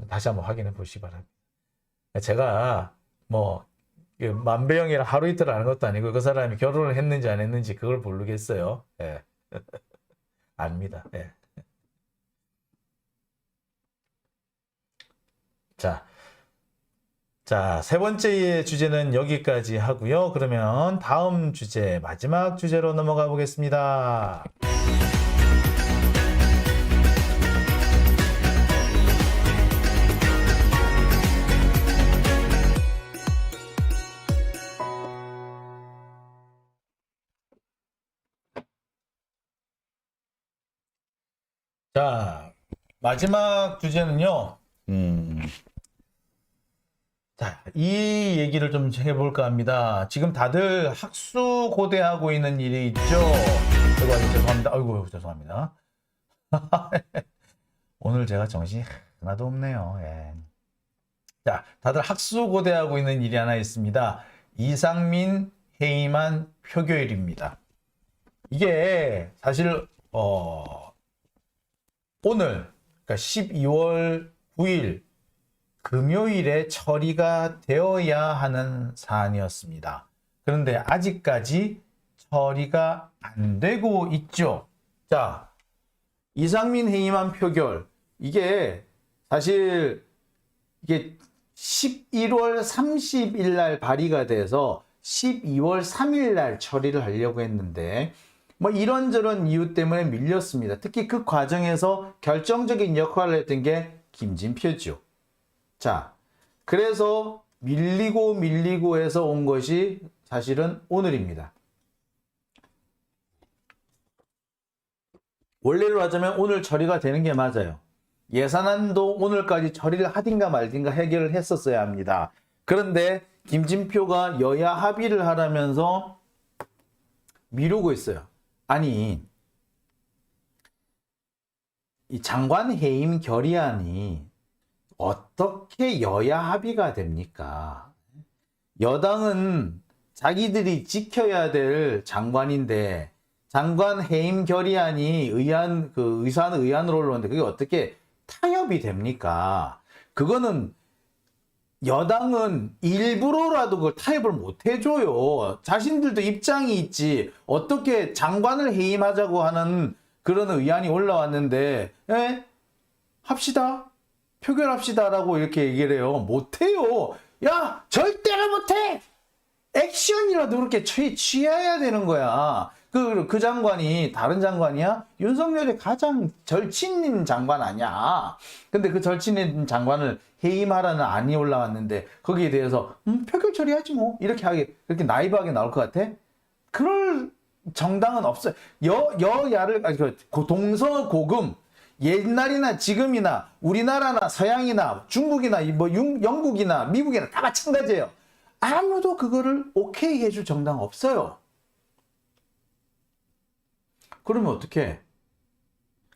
다시 한번 확인해 보시기 바랍니다. 제가 만배형이랑 하루 이틀 아는 것도 아니고 그 사람이 결혼을 했는지 안 했는지 그걸 모르겠어요. 예. 압니다. 예. 자, 세 번째 주제는 여기까지 하고요. 그러면 다음 주제, 마지막 주제로 넘어가 보겠습니다. 자, 마지막 주제는요. 자, 이 얘기를 좀 해볼까 합니다. 지금 다들 학수고대하고 있는 일이 있죠. 아이고, 죄송합니다. 아이고, 죄송합니다. 오늘 제가 정신이 하나도 없네요. 예. 자, 다들 학수고대하고 있는 일이 하나 있습니다. 이상민 해임안 표결입니다. 이게 사실 오늘, 그러니까 12월 9일 금요일에 처리가 되어야 하는 사안이었습니다. 그런데 아직까지 처리가 안 되고 있죠. 자, 이상민 해임안 표결, 이게 사실 이게 11월 30일 날 발의가 돼서 12월 3일 날 처리를 하려고 했는데 이런저런 이유 때문에 밀렸습니다. 특히 그 과정에서 결정적인 역할을 했던 게 김진표죠. 자, 그래서 밀리고 해서 온 것이 사실은 오늘입니다. 원래로 하자면 오늘 처리가 되는 게 맞아요. 예산안도 오늘까지 처리를 하든가 말든가 해결을 했었어야 합니다. 그런데 김진표가 여야 합의를 하라면서 미루고 있어요. 아니, 이 장관 해임 결의안이 어떻게 여야 합의가 됩니까? 여당은 자기들이 지켜야 될 장관인데 장관 해임 결의안이 의사안 의안으로 올라오는데 그게 어떻게 타협이 됩니까? 그거는 여당은 일부러라도 그걸 타협을 못 해줘요. 자신들도 입장이 있지. 어떻게 장관을 해임하자고 하는 그런 의안이 올라왔는데, 합시다. 표결합시다라고 이렇게 얘기를 해요. 못해요. 야, 절대로 못해! 액션이라도 그렇게 취해야 되는 거야. 그 장관이 다른 장관이야? 윤석열의 가장 절친인 장관 아니야. 근데 그 절친인 장관을 해임하라는 안이 올라왔는데 거기에 대해서 표결 처리하지 뭐 이렇게 나이브하게 나올 것 같아? 그럴 정당은 없어요. 여야를 동서고금 옛날이나 지금이나 우리나라나 서양이나 중국이나 뭐 영국이나 미국이나 다 마찬가지예요. 아무도 그거를 오케이 해줄 정당 없어요. 그러면 어떻게?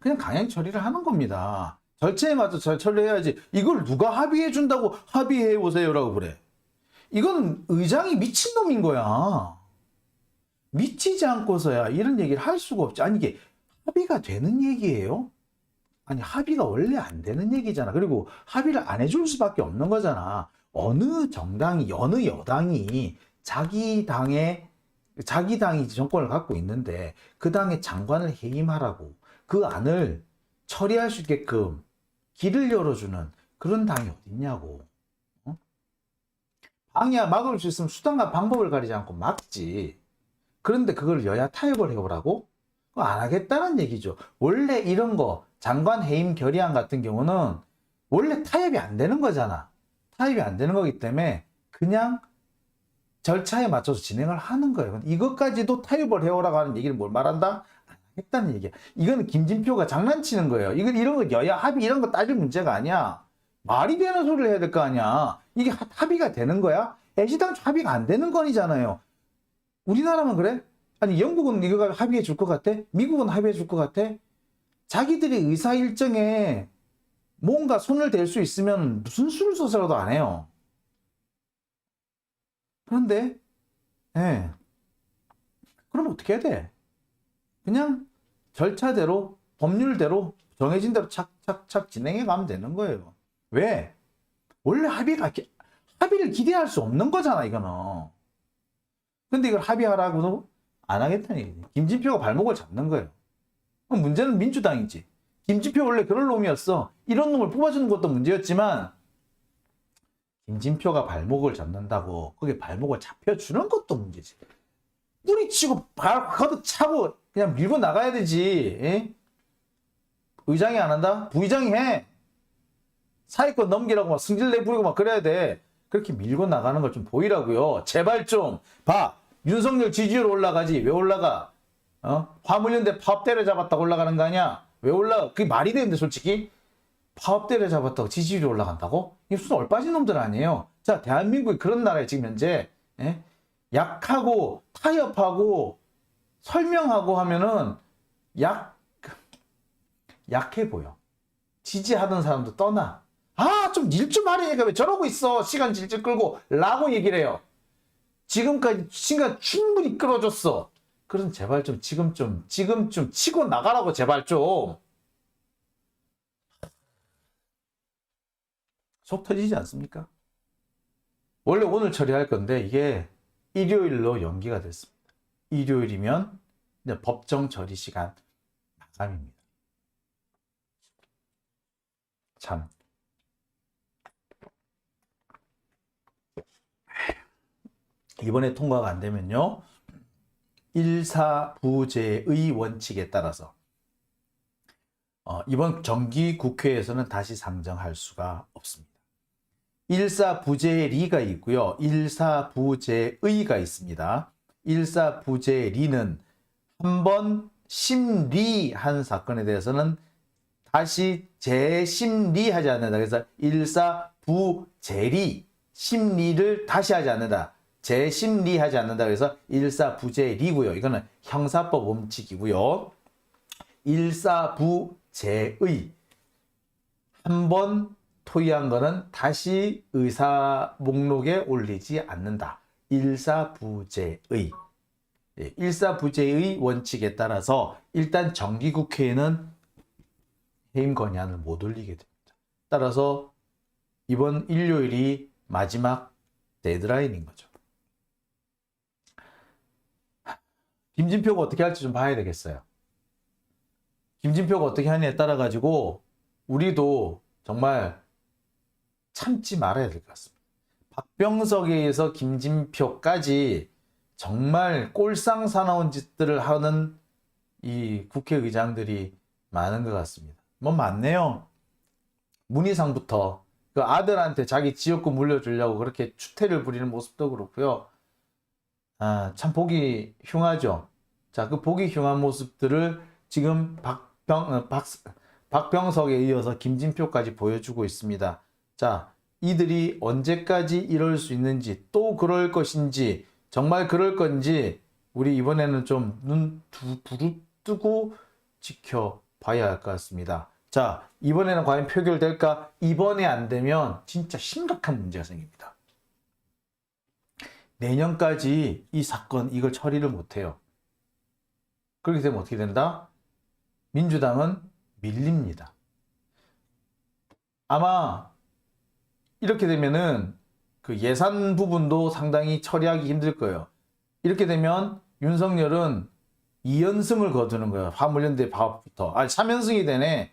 그냥 강행 처리를 하는 겁니다. 절차에 맞춰 잘 처리해야지. 이걸 누가 합의해 준다고 합의해 오세요라고 그래. 이건 의장이 미친놈인 거야. 미치지 않고서야 이런 얘기를 할 수가 없지. 아니 이게 합의가 되는 얘기예요? 아니 합의가 원래 안 되는 얘기잖아. 그리고 합의를 안 해줄 수밖에 없는 거잖아. 어느 정당이 어느 여당이 자기 당이 정권을 갖고 있는데 그 당의 장관을 해임하라고 그 안을 처리할 수 있게끔 길을 열어주는 그런 당이 어딨냐고. 막을 수 있으면 수단과 방법을 가리지 않고 막지. 그런데 그걸 여야 타협을 해보라고? 그거 안 하겠다는 얘기죠. 원래 이런 거 장관 해임 결의안 같은 경우는 원래 타협이 안 되는 거잖아. 타협이 안 되는 거기 때문에 그냥 절차에 맞춰서 진행을 하는 거예요. 이것까지도 타협을 해오라고 하는 얘기를 뭘 말한다? 안 하겠다는 얘기야. 이거는 김진표가 장난치는 거예요. 이런 거 여야 합의 이런 거 따질 문제가 아니야. 말이 되는 소리를 해야 될 거 아니야. 이게 합의가 되는 거야? 애시당초 합의가 안 되는 건이잖아요. 우리나라만 그래? 아니 영국은 이거 합의해 줄 것 같아? 미국은 합의해 줄 것 같아? 자기들이 의사 일정에 뭔가 손을 댈 수 있으면 무슨 수를 써서라도 안 해요. 그런데 그럼 어떻게 해야 돼? 그냥 절차대로 법률대로 정해진 대로 착착착 진행해 가면 되는 거예요. 왜? 원래 합의를 기대할 수 없는 거잖아 이거는. 근데 이걸 합의하라고도 안 하겠다는 얘기지. 김진표가 발목을 잡는 거예요. 그럼 문제는 민주당이지. 김진표 원래 그럴 놈이었어. 이런 놈을 뽑아주는 것도 문제였지만 김진표가 발목을 잡는다고 거기에 발목을 잡혀주는 것도 문제지. 뿌리치고 가득 차고 그냥 밀고 나가야 되지. 에? 의장이 안 한다? 부의장이 해. 사회권 넘기라고 막 승질내 부리고 막 그래야 돼. 그렇게 밀고 나가는 걸 좀 보이라고요. 제발 좀 봐. 윤석열 지지율 올라가지. 왜 올라가? 화물연대 파업 때려잡았다고 올라가는 거 아니야? 왜 올라가? 그게 말이 되는데 솔직히? 파업 때려잡았다고 지지율이 올라간다고? 이게 무슨 얼빠진 놈들 아니에요. 자, 대한민국이 그런 나라에 지금 현재 약하고 타협하고 설명하고 하면은 약해 보여. 지지하던 사람도 떠나. 좀 일 좀 하려니까 왜 저러고 있어. 시간 질질 끌고 라고 얘기를 해요. 지금까지 시간 충분히 끌어줬어. 그럼 제발 좀 지금 좀 치고 나가라고 제발 좀. 속 터지지 않습니까? 원래 오늘 처리할 건데 이게 일요일로 연기가 됐습니다. 일요일이면 이제 법정 처리 시간 마감입니다. 참. 이번에 통과가 안 되면요. 일사부재의 원칙에 따라서 이번 정기국회에서는 다시 상정할 수가 없습니다. 일사부재리가 있고요. 일사부재의가 있습니다. 일사부재리는 한번 심리한 사건에 대해서는 다시 재심리하지 않는다. 그래서 일사부재리, 심리를 다시 하지 않는다. 재심리하지 않는다. 그래서 일사부재리고요. 이거는 형사법 원칙이고요. 일사부재의, 한번 토의한 거는 다시 의사 목록에 올리지 않는다. 일사부재의. 일사부재의 원칙에 따라서 일단 정기국회에는 해임 건의안을 못 올리게 됩니다. 따라서 이번 일요일이 마지막 데드라인인 거죠. 김진표가 어떻게 할지 좀 봐야 되겠어요. 김진표가 어떻게 하느냐에 따라 가지고 우리도 정말 참지 말아야 될 것 같습니다. 박병석에 의해서 김진표까지 정말 꼴상사나운 짓들을 하는 이 국회의장들이 많은 것 같습니다. 뭐 많네요. 문희상부터 그 아들한테 자기 지역구 물려주려고 그렇게 추태를 부리는 모습도 그렇고요. 참 보기 흉하죠. 자, 그 보기 흉한 모습들을 지금 박병석에 이어서 김진표까지 보여주고 있습니다. 자, 이들이 언제까지 이럴 수 있는지, 또 그럴 것인지, 정말 그럴 건지 우리 이번에는 좀 눈 부릅뜨고 지켜봐야 할 것 같습니다. 자, 이번에는 과연 표결될까? 이번에 안 되면 진짜 심각한 문제가 생깁니다. 내년까지 이 사건 이걸 처리를 못해요. 그렇게 되면 어떻게 된다? 민주당은 밀립니다. 아마 이렇게 되면은 그 예산 부분도 상당히 처리하기 힘들 거예요. 이렇게 되면 윤석열은 2연승을 거두는 거예요. 화물연대 파업부터. 3연승이 되네.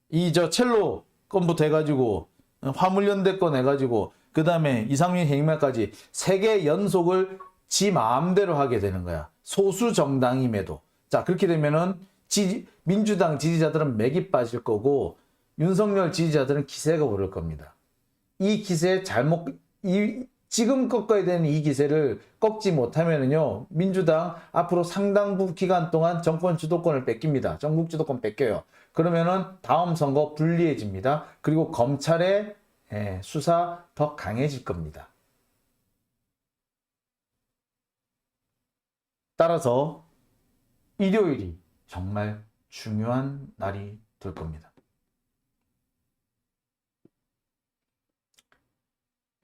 이 첼로 건부터 해가지고 화물연대 건 해가지고 그 다음에 이상민 해임까지 3개 연속을 지 마음대로 하게 되는 거야. 소수 정당임에도. 자, 그렇게 되면은 민주당 지지자들은 맥이 빠질 거고 윤석열 지지자들은 기세가 오를 겁니다. 이 기세 지금 꺾어야 되는 이 기세를 꺾지 못하면은요, 민주당 앞으로 상당 기간 동안 정권 주도권을 뺏깁니다. 전국 주도권 뺏겨요. 그러면은 다음 선거 불리해집니다. 그리고 검찰의 수사 더 강해질 겁니다. 따라서 일요일이 정말 중요한 날이 될 겁니다.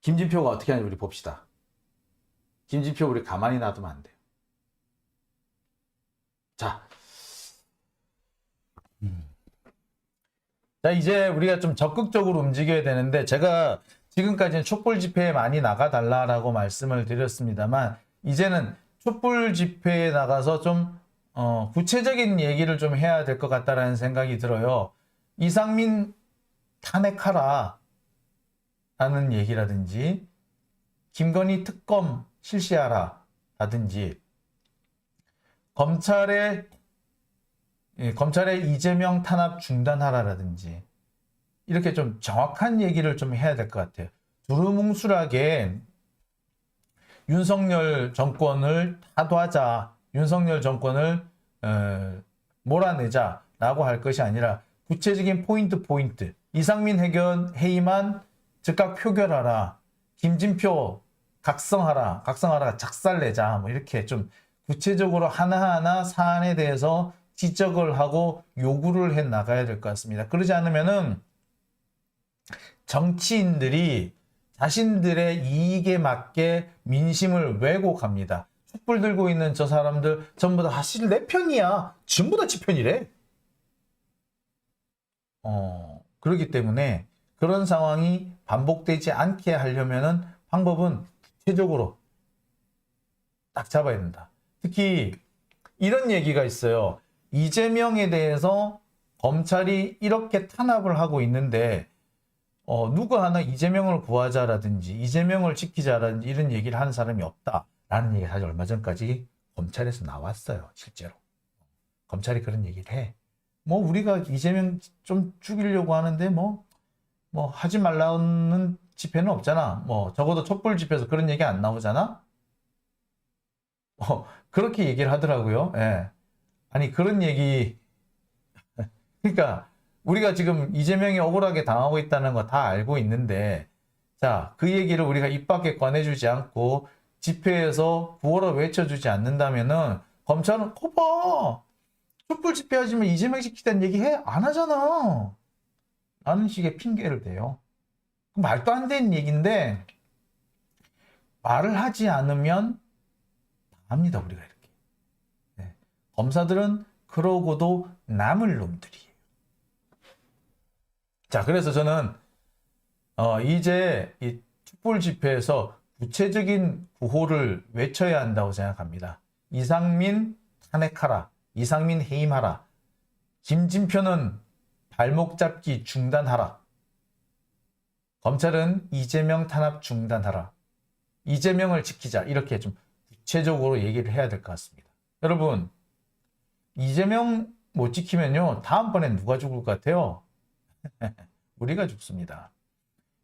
김진표가 어떻게 하는지 우리 봅시다. 김진표 우리 가만히 놔두면 안 돼요. 자, 이제 우리가 좀 적극적으로 움직여야 되는데, 제가 지금까지는 촛불 집회에 많이 나가달라고 말씀을 드렸습니다만, 이제는 촛불 집회에 나가서 좀 구체적인 얘기를 좀 해야 될 것 같다라는 생각이 들어요. 이상민 탄핵하라 라는 얘기라든지, 김건희 특검 실시하라 라든지, 검찰의 이재명 탄압 중단하라라든지, 이렇게 좀 정확한 얘기를 좀 해야 될 것 같아요. 두루뭉술하게 윤석열 정권을 타도하자, 윤석열 정권을 몰아내자라고 할 것이 아니라 구체적인 포인트, 이상민 해임안 즉각 표결하라, 김진표 각성하라, 작살내자, 뭐 이렇게 좀 구체적으로 하나하나 사안에 대해서 지적을 하고 요구를 해 나가야 될 것 같습니다. 그러지 않으면은 정치인들이 자신들의 이익에 맞게 민심을 왜곡합니다. 촛불 들고 있는 저 사람들 전부 다 사실 내 편이야. 전부 다 지 편이래. 그렇기 때문에 그런 상황이 반복되지 않게 하려면은 방법은 구체적으로 딱 잡아야 된다. 특히 이런 얘기가 있어요. 이재명에 대해서 검찰이 이렇게 탄압을 하고 있는데 누구 하나 이재명을 구하자라든지 이재명을 지키자라든지 이런 얘기를 하는 사람이 없다라는 얘기가 사실 얼마 전까지 검찰에서 나왔어요. 실제로 검찰이 그런 얘기를 해. 뭐 우리가 이재명 좀 죽이려고 하는데 뭐 하지 말라는 집회는 없잖아. 뭐 적어도 촛불 집회에서 그런 얘기 안 나오잖아. 그렇게 얘기를 하더라고요. 예. 아니 그런 얘기 그러니까 우리가 지금 이재명이 억울하게 당하고 있다는 거 다 알고 있는데, 자, 그 얘기를 우리가 입 밖에 꺼내주지 않고 집회에서 구호로 외쳐주지 않는다면은 검찰은 거봐, 촛불 집회하시면 이재명 시키다는 얘기 안 하잖아 라는 식의 핑계를 대요. 말도 안 되는 얘기인데 말을 하지 않으면 합니다. 우리가 이렇게. 네. 검사들은 그러고도 남을 놈들이에요. 자, 그래서 저는 이제 이 촛불 집회에서 구체적인 구호를 외쳐야 한다고 생각합니다. 이상민 탄핵하라, 이상민 해임하라, 김진표는 발목 잡기 중단하라, 검찰은 이재명 탄압 중단하라, 이재명을 지키자, 이렇게 좀 구체적으로 얘기를 해야 될 것 같습니다. 여러분, 이재명 못 지키면요 다음번엔 누가 죽을 것 같아요? 우리가 죽습니다.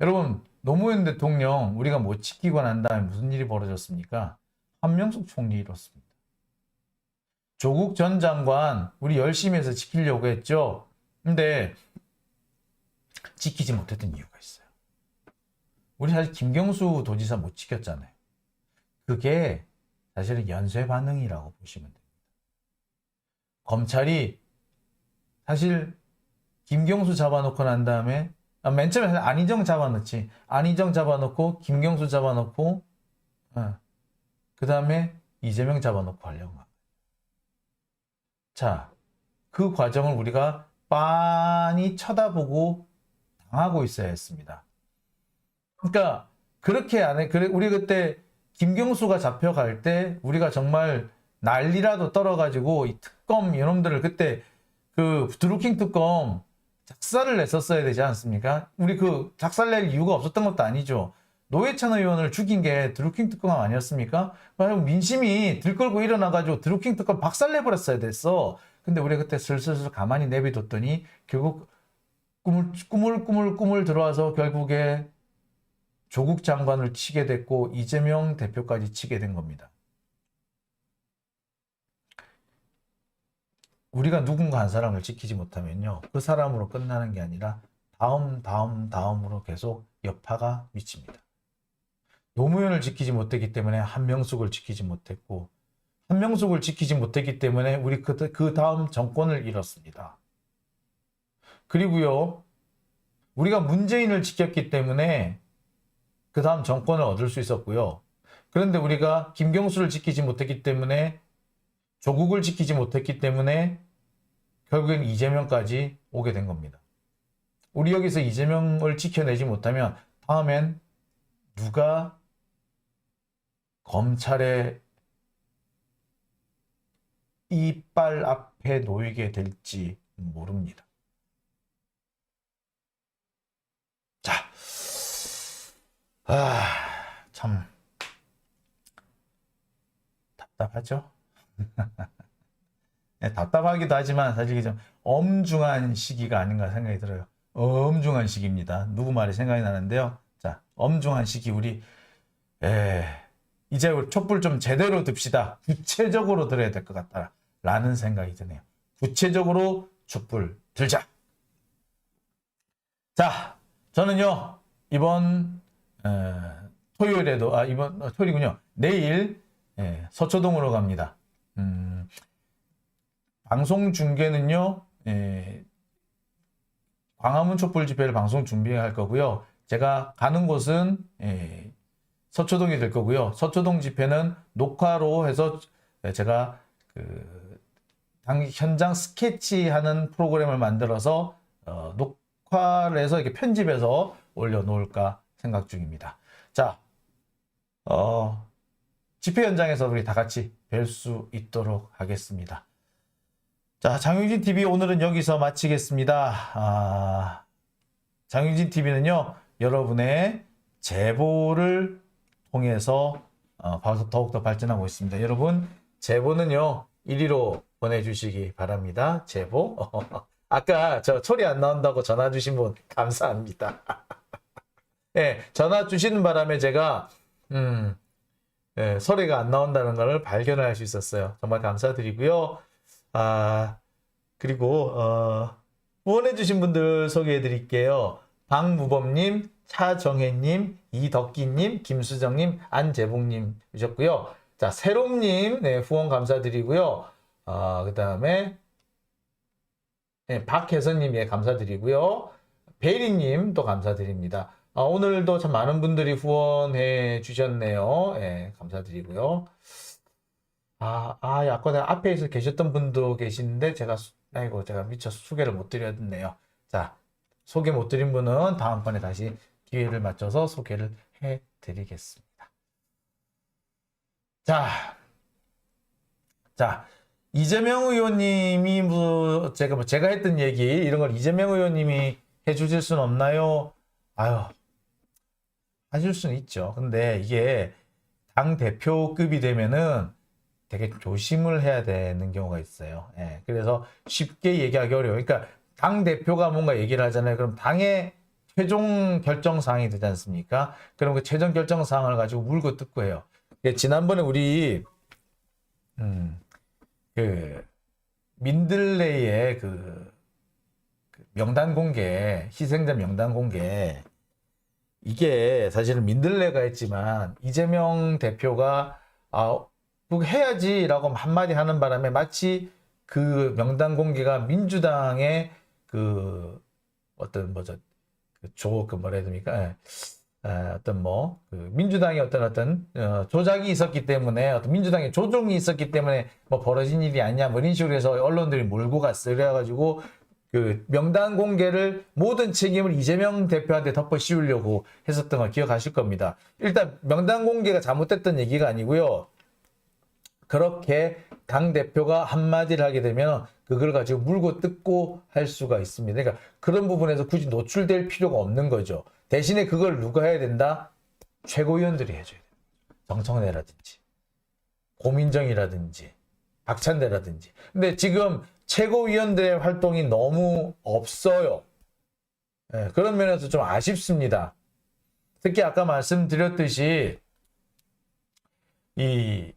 여러분, 노무현 대통령 우리가 못 지키고 난 다음에 무슨 일이 벌어졌습니까? 한명숙 총리 이렇습니다. 조국 전 장관 우리 열심히 해서 지키려고 했죠. 근데 지키지 못했던 이유가 있어요. 우리 사실 김경수 도지사 못 지켰잖아요. 그게 사실은 연쇄 반응이라고 보시면 됩니다. 검찰이 사실 김경수 잡아놓고 난 다음에 맨 처음에 안희정 잡아놓지. 안희정 잡아놓고 김경수 잡아놓고 그 다음에 이재명 잡아놓고 하려고 합니다. 자, 그 과정을 우리가 빤히 쳐다보고 당하고 있어야 했습니다. 그러니까 그렇게 안 해. 그래, 우리 그때 김경수가 잡혀갈 때 우리가 정말 난리라도 떨어가지고 이 특검 이놈들을 그때 그 드루킹 특검 작살을 냈었어야 되지 않습니까? 우리 그 작살 낼 이유가 없었던 것도 아니죠. 노회찬 의원을 죽인 게 드루킹 특검 아니었습니까? 민심이 들끓고 일어나가지고 드루킹 특검 박살내버렸어야 됐어. 근데 우리 그때 슬슬 가만히 내비뒀더니 결국 꾸물꾸물 들어와서 결국에 조국 장관을 치게 됐고 이재명 대표까지 치게 된 겁니다. 우리가 누군가 한 사람을 지키지 못하면요. 그 사람으로 끝나는 게 아니라 다음으로 계속 여파가 미칩니다. 노무현을 지키지 못했기 때문에 한명숙을 지키지 못했고 한명숙을 지키지 못했기 때문에 우리 그 다음 정권을 잃었습니다. 그리고요. 우리가 문재인을 지켰기 때문에 그 다음 정권을 얻을 수 있었고요. 그런데 우리가 김경수를 지키지 못했기 때문에 조국을 지키지 못했기 때문에 결국엔 이재명까지 오게 된 겁니다. 우리 여기서 이재명을 지켜내지 못하면 다음엔 누가 검찰의 이빨 앞에 놓이게 될지 모릅니다. 자, 참 답답하죠? 네, 답답하기도 하지만 사실 좀 엄중한 시기가 아닌가 생각이 들어요. 엄중한 시기입니다. 누구 말이 생각이 나는데요. 자, 엄중한 시기 우리 이제 우리 촛불 좀 제대로 듭시다. 구체적으로 들어야 될 것 같다라는 생각이 드네요. 구체적으로 촛불 들자. 자, 저는요 이번 토요일에도 이번 토요일이군요. 내일 서초동으로 갑니다. 방송 중계는요 광화문 촛불 집회를 방송 준비할 거고요. 제가 가는 곳은 서초동이 될 거고요. 서초동 집회는 녹화로 해서 제가 현장 스케치하는 프로그램을 만들어서 녹화를 해서 이렇게 편집해서 올려놓을까 생각 중입니다. 자, 집회 현장에서 우리 다 같이 뵐 수 있도록 하겠습니다. 자, 장윤진 TV 오늘은 여기서 마치겠습니다. 장윤진 TV는요, 여러분의 제보를 통해서 더욱더 발전하고 있습니다. 여러분, 제보는요, 1위로 보내주시기 바랍니다. 제보. 아까 저 소리 안 나온다고 전화 주신 분, 감사합니다. 네, 전화 주시는 바람에 제가, 소리가 안 나온다는 걸 발견을 할 수 있었어요. 정말 감사드리고요. 그리고 후원해주신 분들 소개해 드릴게요. 박무범님, 차정혜님, 이덕기님, 김수정님, 안재봉님이셨고요. 자, 새롬님, 네, 후원 감사드리고요. 그 다음에 박혜선님, 예, 감사드리고요. 베리님 또 감사드립니다. 오늘도 참 많은 분들이 후원해 주셨네요. 예, 감사드리고요. 아까 앞에 계셨던 분도 계시는데 제가 미처 소개를 못 드렸네요. 자, 소개 못 드린 분은 다음번에 다시 기회를 맞춰서 소개를 해 드리겠습니다. 자, 이재명 의원님이 제가 했던 얘기 이런 걸 이재명 의원님이 해 주실 수는 없나요? 하실 수는 있죠. 근데 이게 당 대표급이 되면은 되게 조심을 해야 되는 경우가 있어요. 예, 그래서 쉽게 얘기하기 어려워요. 그러니까 당 대표가 뭔가 얘기를 하잖아요. 그럼 당의 최종 결정 사항이 되지 않습니까? 그럼 그 최종 결정 사항을 가지고 물고 뜯고 해요. 지난번에 우리 민들레이의 명단 공개, 희생자 명단 공개, 이게 사실은 민들레가 했지만 이재명 대표가 그거 해야지라고 한마디 하는 바람에 마치 그 명단 공개가 민주당의 그 어떤 뭐죠 그 뭐라 해야 됩니까? 어떤 그 민주당의 어떤 조작이 있었기 때문에 어떤 민주당의 조종이 있었기 때문에 뭐 벌어진 일이 아니냐 뭐 이런 식으로 해서 언론들이 몰고 갔어요. 그래가지고 그 명단 공개를 모든 책임을 이재명 대표한테 덮어 씌우려고 했었던 걸 기억하실 겁니다. 일단 명단 공개가 잘못됐던 얘기가 아니고요. 그렇게 당 대표가 한마디를 하게 되면 그걸 가지고 물고 뜯고 할 수가 있습니다. 그러니까 그런 부분에서 굳이 노출될 필요가 없는 거죠. 대신에 그걸 누가 해야 된다? 최고위원들이 해줘야 돼요. 정청래라든지 고민정이라든지 박찬대라든지. 근데 지금 최고위원들의 활동이 너무 없어요. 그런 면에서 좀 아쉽습니다. 특히 아까 말씀드렸듯이 이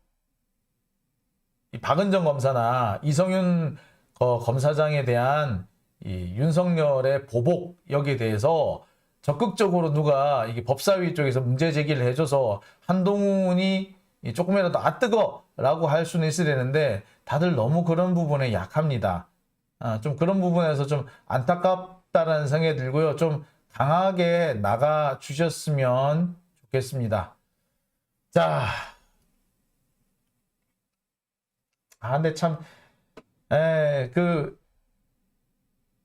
박은정 검사나 이성윤 검사장에 대한 이 윤석열의 보복 여기에 대해서 적극적으로 누가 이게 법사위 쪽에서 문제 제기를 해줘서 한동훈이 조금이라도 뜨거라고 할 수는 있어야 되는데 다들 너무 그런 부분에 약합니다. 좀 그런 부분에서 좀 안타깝다라는 생각이 들고요. 좀 강하게 나가 주셨으면 좋겠습니다. 자. 근데 참,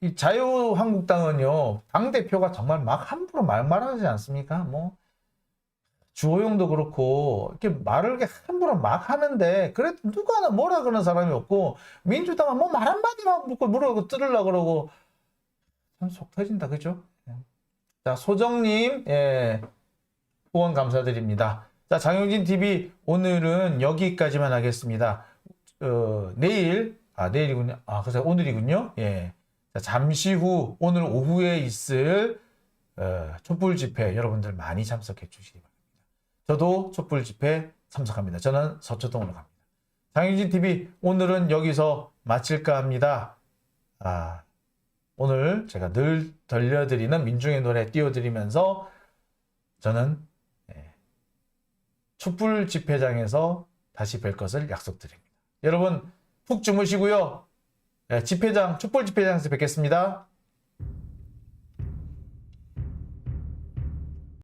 이 자유한국당은요, 당대표가 정말 막 함부로 말하지 않습니까? 뭐, 주호영도 그렇고, 이렇게 말을 이렇게 함부로 막 하는데, 그래도 누가 뭐라 그러는 사람이 없고, 민주당은 뭐 말 한마디만 묻고 물어고 뜯으려고 그러고, 참 속 터진다, 그죠? 자, 소정님, 후원 감사드립니다. 자, 장영진 TV, 오늘은 여기까지만 하겠습니다. 내일이군요. 그래서 오늘이군요. 예. 자, 잠시 후, 오늘 오후에 있을, 촛불 집회 여러분들 많이 참석해 주시기 바랍니다. 저도 촛불 집회 참석합니다. 저는 서초동으로 갑니다. 장윤진 TV, 오늘은 여기서 마칠까 합니다. 오늘 제가 늘 들려드리는 민중의 노래 띄워드리면서 저는, 촛불 집회장에서 다시 뵐 것을 약속드립니다. 여러분 푹 주무시고요. 집회장, 촛불 집회장에서 뵙겠습니다.